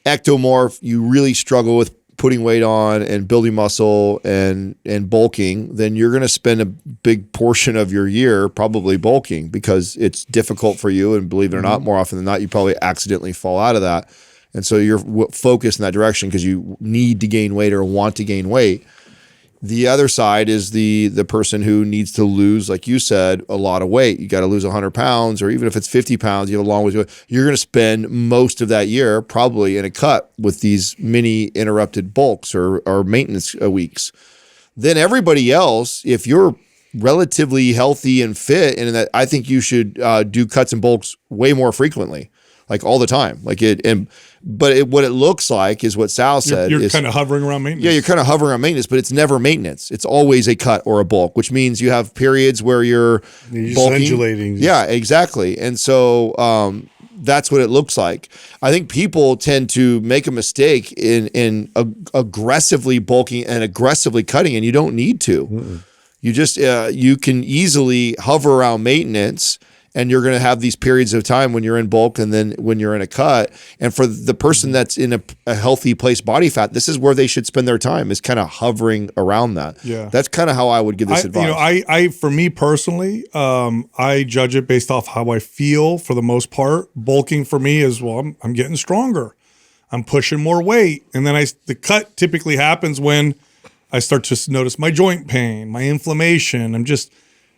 Speaker 2: ectomorph, you really struggle with putting weight on and building muscle and bulking, then you're going to spend a big portion of your year probably bulking because it's difficult for you. And believe it or not, more often than not, you probably accidentally fall out of that. And so you're focused in that direction because you need to gain weight or want to gain weight. The other side is the person who needs to lose, like you said, a lot of weight. You got to lose 100 pounds, or even if it's 50 pounds, you have a long way to go. You're going to spend most of that year probably in a cut with these mini interrupted bulks or maintenance weeks. Then everybody else, if you're relatively healthy and fit, and that I think you should do cuts and bulks way more frequently. Like all the time, what it looks like is what Sal said.
Speaker 1: You're kind of hovering around maintenance.
Speaker 2: Yeah, you're kind of hovering around maintenance, but it's never maintenance. It's always a cut or a bulk, which means you have periods where you're
Speaker 3: just
Speaker 2: bulking.
Speaker 3: undulating.
Speaker 2: Yeah, exactly. And so that's what it looks like. I think people tend to make a mistake in aggressively bulking and aggressively cutting, and you don't need to. Mm-mm. You just you can easily hover around maintenance. And you're going to have these periods of time when you're in bulk and then when you're in a cut. And for the person that's in a healthy place, body fat, this is where they should spend their time, is kind of hovering around that. Yeah. That's kind of how I would give this advice.
Speaker 1: For me personally, I judge it based off how I feel for the most part. Bulking for me is, well, I'm getting stronger. I'm pushing more weight. And then the cut typically happens when I start to notice my joint pain, my inflammation. I'm just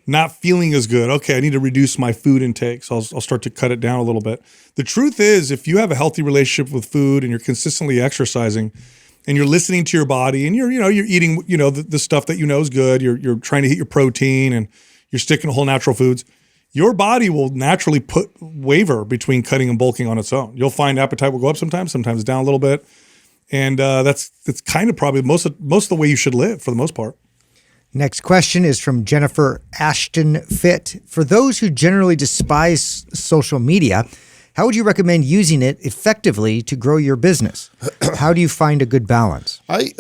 Speaker 1: not feeling as good. Okay, I need to reduce my food intake, so I'll start to cut it down a little bit. The truth is, if you have a healthy relationship with food and you're consistently exercising and you're listening to your body and you're eating the stuff that is good, you're trying to hit your protein and you're sticking to whole natural foods, your body will naturally waver between cutting and bulking on its own. You'll find appetite will go up sometimes down a little bit, and that's kind of probably most of the way you should live for the most part.
Speaker 4: Next question is from Jennifer Ashton Fit. For those who generally despise social media, how would you recommend using it effectively to grow your business? How do you find a good balance?
Speaker 2: I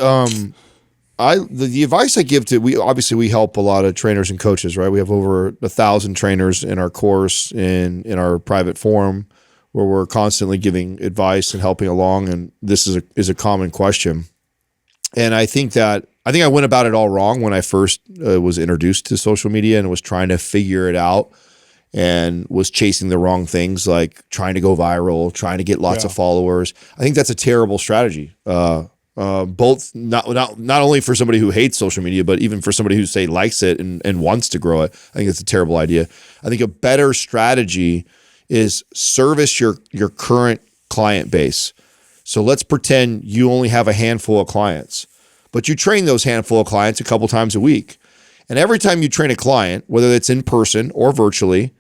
Speaker 2: the advice I give to, we help a lot of trainers and coaches, right? We have over 1,000 trainers in our course, in our private forum, where we're constantly giving advice and helping along. And this is a common question. And I think I went about it all wrong when I first was introduced to social media and was trying to figure it out, and was chasing the wrong things, like trying to go viral, trying to get lots of followers. I think that's a terrible strategy. Both not only for somebody who hates social media, but even for somebody who say likes it and wants to grow it. I think it's a terrible idea. I think a better strategy is service your current client base. So let's pretend you only have a handful of clients, but you train those handful of clients a couple times a week. And every time you train a client, whether it's in person or virtually,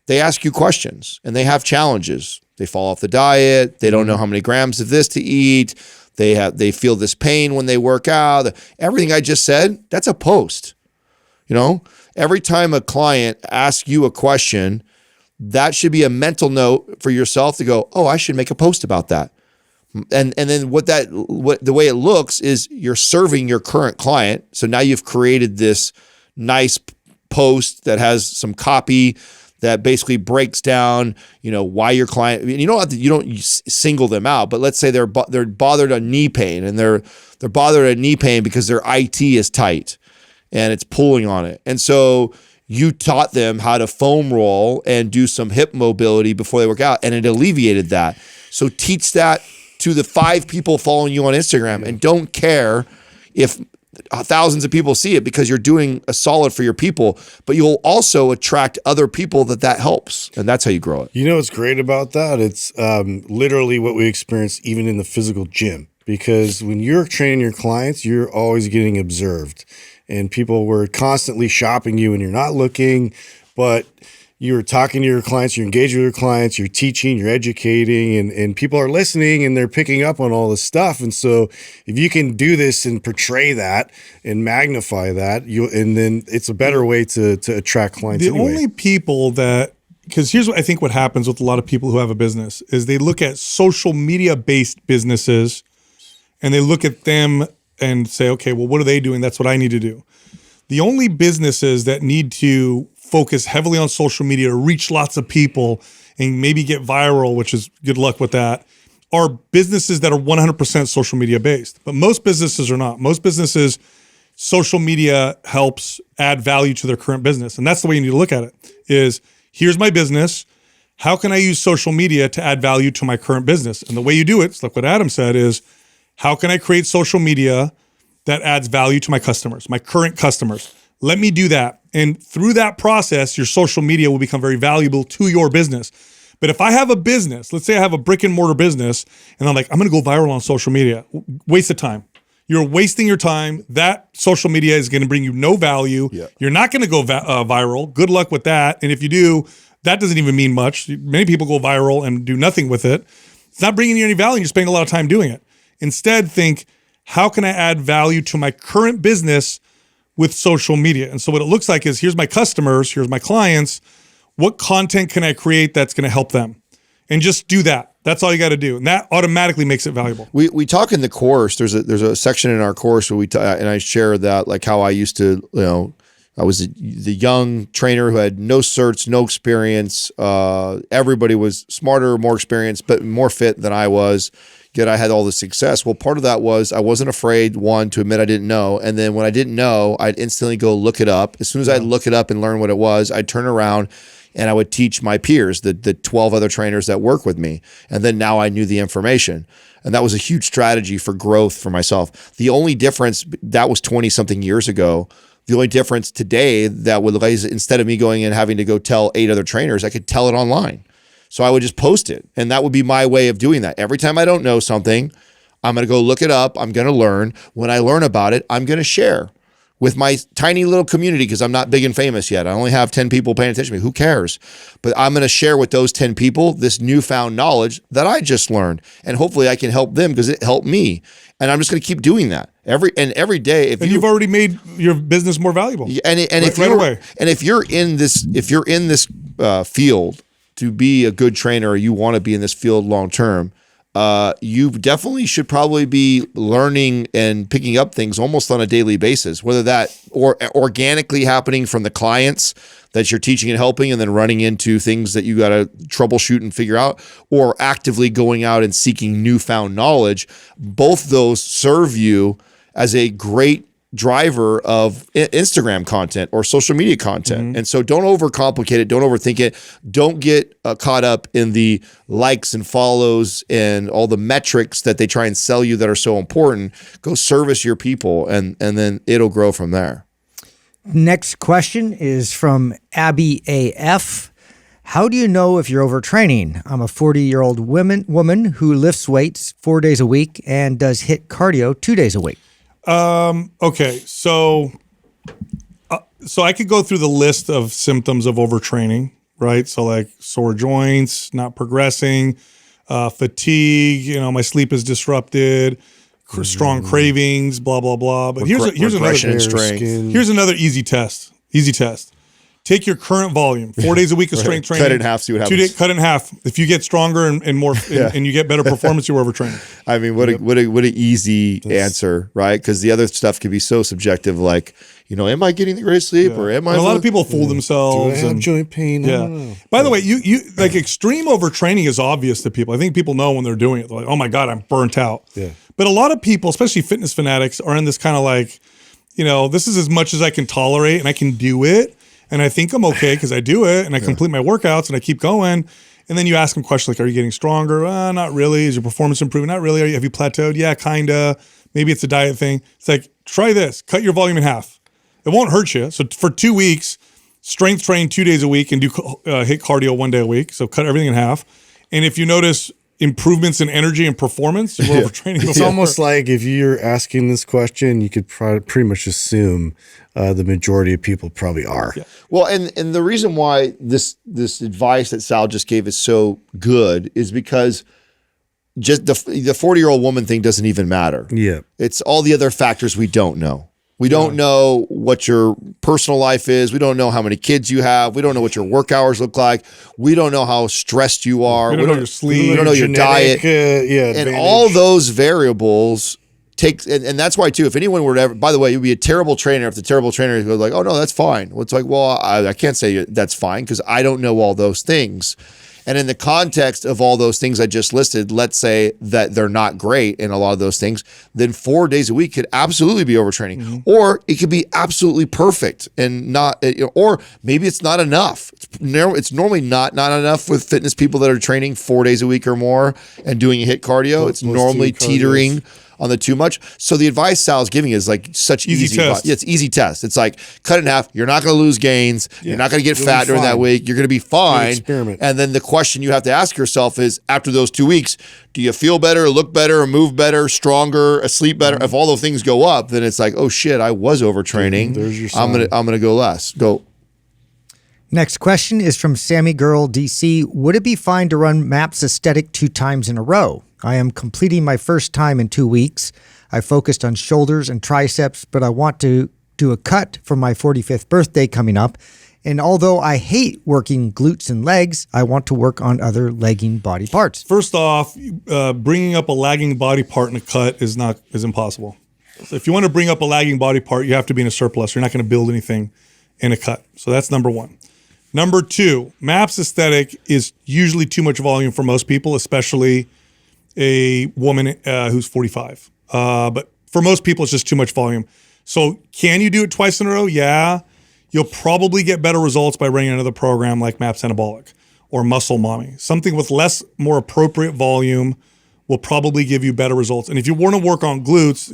Speaker 2: they ask you questions and they have challenges. They fall off the diet. They don't know how many grams of this to eat. They feel this pain when they work out. Everything I just said, that's a post. Every time a client asks you a question, that should be a mental note for yourself to go, oh, I should make a post about that. And then the way it looks is you're serving your current client. So now you've created this nice post that has some copy that basically breaks down, why your client. You don't single them out, but let's say they're bothered on knee pain, and they're bothered at knee pain because their IT is tight and it's pulling on it. And so you taught them how to foam roll and do some hip mobility before they work out, and it alleviated that. So teach that to the 5 people following you on Instagram, and don't care if thousands of people see it, because you're doing a solid for your people, but you'll also attract other people that helps. And that's how you grow it.
Speaker 3: What's great about that? It's literally what we experience even in the physical gym, because when you're training your clients, you're always getting observed, and people were constantly shopping you and you're not looking, but you're talking to your clients, you're engaged with your clients, you're teaching, you're educating, and people are listening and they're picking up on all this stuff. And so if you can do this and portray that and magnify that, and then it's a better way to attract clients.
Speaker 1: The only people because here's what happens with a lot of people who have a business is they look at social media based businesses and they look at them and say, okay, well, what are they doing? That's what I need to do. The only businesses that need to focus heavily on social media to reach lots of people and maybe get viral, which is good luck with that, are businesses that are 100% social media based. But most businesses are not. Most businesses, social media helps add value to their current business. And that's the way you need to look at it is, here's my business. How can I use social media to add value to my current business? And the way you do it, like what Adam said, is how can I create social media that adds value to my customers, my current customers? Let me do that. And through that process, your social media will become very valuable to your business. But if I have a business, let's say I have a brick and mortar business, and I'm like, I'm going to go viral on social media, waste of time. You're wasting your time. That social media is going to bring you no value. Yeah. You're not going to go viral. Good luck with that. And if you do, that doesn't even mean much. Many people go viral and do nothing with it. It's not bringing you any value. You're spending a lot of time doing it. Instead, think, how can I add value to my current business with social media? And so what it looks like is, here's my customers, here's my clients. What content can I create that's going to help them? And just do that. That's all you got to do. And that automatically makes it valuable.
Speaker 2: We talk in the course, there's a section in our course where and I share that, like how I used to, I was the young trainer who had no certs, no experience. Everybody was smarter, more experienced, but more fit than I was. Yet I had all the success. Well, part of that was I wasn't afraid, one, to admit I didn't know. And then when I didn't know, I'd instantly go look it up. As soon as I'd look it up and learn what it was, I'd turn around and I would teach my peers, the 12 other trainers that work with me. And then now I knew the information. And that was a huge strategy for growth for myself. The only difference, that was 20 something years ago. The only difference today that would, instead of me going and having to go tell 8 other trainers, I could tell it online. So I would just post it. And that would be my way of doing that. Every time I don't know something, I'm going to go look it up. I'm going to learn. When I learn about it, I'm going to share with my tiny little community, because I'm not big and famous yet. I only have 10 people paying attention to me. Who cares? But I'm going to share with those 10 people this newfound knowledge that I just learned. And hopefully I can help them because it helped me. And I'm just going to keep doing that every day.
Speaker 1: And you've already made your business more valuable.
Speaker 2: If you're in this field, to be a good trainer, or you want to be in this field long term, you definitely should probably be learning and picking up things almost on a daily basis, whether that or organically happening from the clients that you're teaching and helping, and then running into things that you got to troubleshoot and figure out, or actively going out and seeking newfound knowledge. Both those serve you as a great driver of Instagram content or social media content. And so don't overcomplicate it. Don't overthink it. Don't get caught up in the likes and follows and all the metrics that they try and sell you that are so important. Go service your people, and then it'll grow from there.
Speaker 4: Next question is from Abby AF. How do you know if you're overtraining? I'm a 40-year-old woman who lifts weights 4 days a week and does HIIT cardio 2 days a week.
Speaker 1: Okay, so I could go through the list of symptoms of overtraining, right? So like sore joints, not progressing, fatigue, my sleep is disrupted, strong cravings, blah, blah, blah. But here's another easy test. Take your current volume, 4 days a week of strength training.
Speaker 2: Cut it in half, see what happens.
Speaker 1: Cut it in half. If you get stronger and more, and you get better performance, you're overtraining.
Speaker 2: I mean, what an easy answer, right? Because the other stuff can be so subjective, like, am I getting the great sleep, or am I?
Speaker 1: And a lot of people fool themselves.
Speaker 3: Do I have joint pain? I don't know.
Speaker 1: By the way, you like extreme overtraining is obvious to people. I think people know when they're doing it. They're like, oh my God, I'm burnt out.
Speaker 3: Yeah.
Speaker 1: But a lot of people, especially fitness fanatics, are in this kind of like, this is as much as I can tolerate and I can do it. And I think I'm okay because I do it and I complete my workouts and I keep going. And then you ask them questions like, are you getting stronger? Not really. Is your performance improving? Not really. Have you plateaued? Yeah, kind of. Maybe it's a diet thing. It's like, try this. Cut your volume in half. It won't hurt you. So for 2 weeks, strength train 2 days a week and do HIIT cardio 1 day a week. So cut everything in half. And if you notice improvements in energy and performance, you're overtraining.
Speaker 3: It's almost like if you're asking this question, you could pretty much assume the majority of people probably are.
Speaker 1: Yeah.
Speaker 2: Well, and the reason why this advice that Sal just gave is so good is because just the 40-year-old woman thing doesn't even matter.
Speaker 3: Yeah.
Speaker 2: It's all the other factors we don't know. We don't know what your personal life is. We don't know how many kids you have. We don't know what your work hours look like. We don't know how stressed you are.
Speaker 1: We don't know your sleep.
Speaker 2: We don't know your diet.
Speaker 3: And
Speaker 2: advantage. All those variables and that's why too, if anyone were to ever, by the way, you'd be a terrible trainer if the terrible trainer goes like, oh no, that's fine. Well, it's like, well, I can't say that's fine because I don't know all those things. And in the context of all those things I just listed, let's say that they're not great in a lot of those things, then 4 days a week could absolutely be overtraining, or it could be absolutely perfect and not, or maybe it's not enough. It's normally not enough with fitness people that are training 4 days a week or more and doing a HIIT cardio. It's normally teetering on the too much. So the advice Sal's giving is like such easy
Speaker 1: test.
Speaker 2: Yeah, it's easy test. It's like cut it in half. You're not going to lose gains. You're not going to get fat during that week. You're going to be fine.
Speaker 3: Experiment.
Speaker 2: And then the question you have to ask yourself is, after those 2 weeks, do you feel better, look better, or move better, stronger, sleep better? If all those things go up, then it's like, oh shit, I was overtraining.
Speaker 3: There's your sign.
Speaker 2: I'm gonna go less. Go.
Speaker 4: Next question is from Sammy Girl DC. Would it be fine to run MAPS Aesthetic 2 times in a row? I am completing my first time in 2 weeks. I focused on shoulders and triceps, but I want to do a cut for my 45th birthday coming up. And although I hate working glutes and legs, I want to work on other lagging body parts.
Speaker 1: First off, bringing up a lagging body part in a cut is impossible. So if you want to bring up a lagging body part, you have to be in a surplus. You're not going to build anything in a cut. So that's number one. Number two, MAPS Aesthetic is usually too much volume for most people, especially a woman who's 45. But for most people, it's just too much volume. So can you do it twice in a row? Yeah. You'll probably get better results by running another program like MAPS Anabolic or Muscle Mommy. Something with more appropriate volume will probably give you better results. And if you want to work on glutes,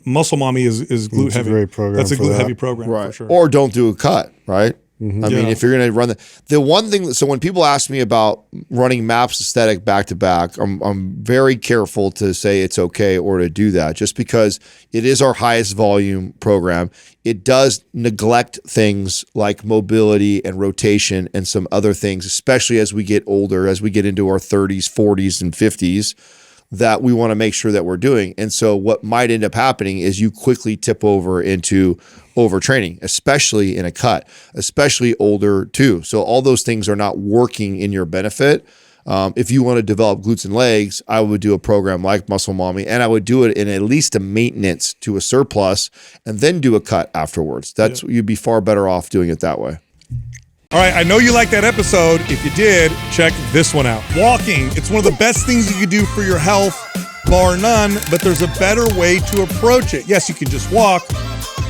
Speaker 1: Muscle Mommy is glute heavy.
Speaker 3: A great program.
Speaker 1: That's a
Speaker 3: for
Speaker 1: glute
Speaker 3: that.
Speaker 1: heavy program,
Speaker 2: Right.
Speaker 1: for sure.
Speaker 2: Or don't do a cut, right? I mean,
Speaker 1: Yeah.
Speaker 2: if you're going to run the one thing, so when people ask me about running MAPS Aesthetic back to back, I'm very careful to say it's okay or to do that, just because it is our highest volume program. It does neglect things like mobility and rotation and some other things, especially as we get older, as we get into our 30s, 40s, and 50s, that we want to make sure that we're doing. And so what might end up happening is you quickly tip over into overtraining, especially in a cut, especially older too. So all those things are not working in your benefit. If you want to develop glutes and legs, I would do a program like Muscle Mommy, and I would do it in at least a maintenance to a surplus and then do a cut afterwards. You'd be far better off doing it that way.
Speaker 1: All right, I know you liked that episode. If you did, check this one out. Walking, it's one of the best things you can do for your health, bar none, but there's a better way to approach it. Yes, you can just walk,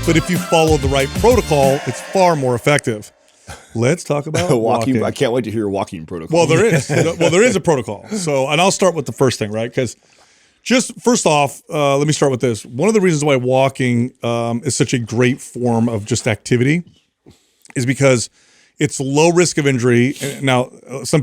Speaker 1: but if you follow the right protocol, it's far more effective. Let's talk about walking.
Speaker 2: I can't wait to hear your walking protocol.
Speaker 1: Well, there is. There is a protocol. So, and I'll start with the first thing, right? Because just first off, let me start with this. One of the reasons why walking is such a great form of just activity is because it's low risk of injury. Now, some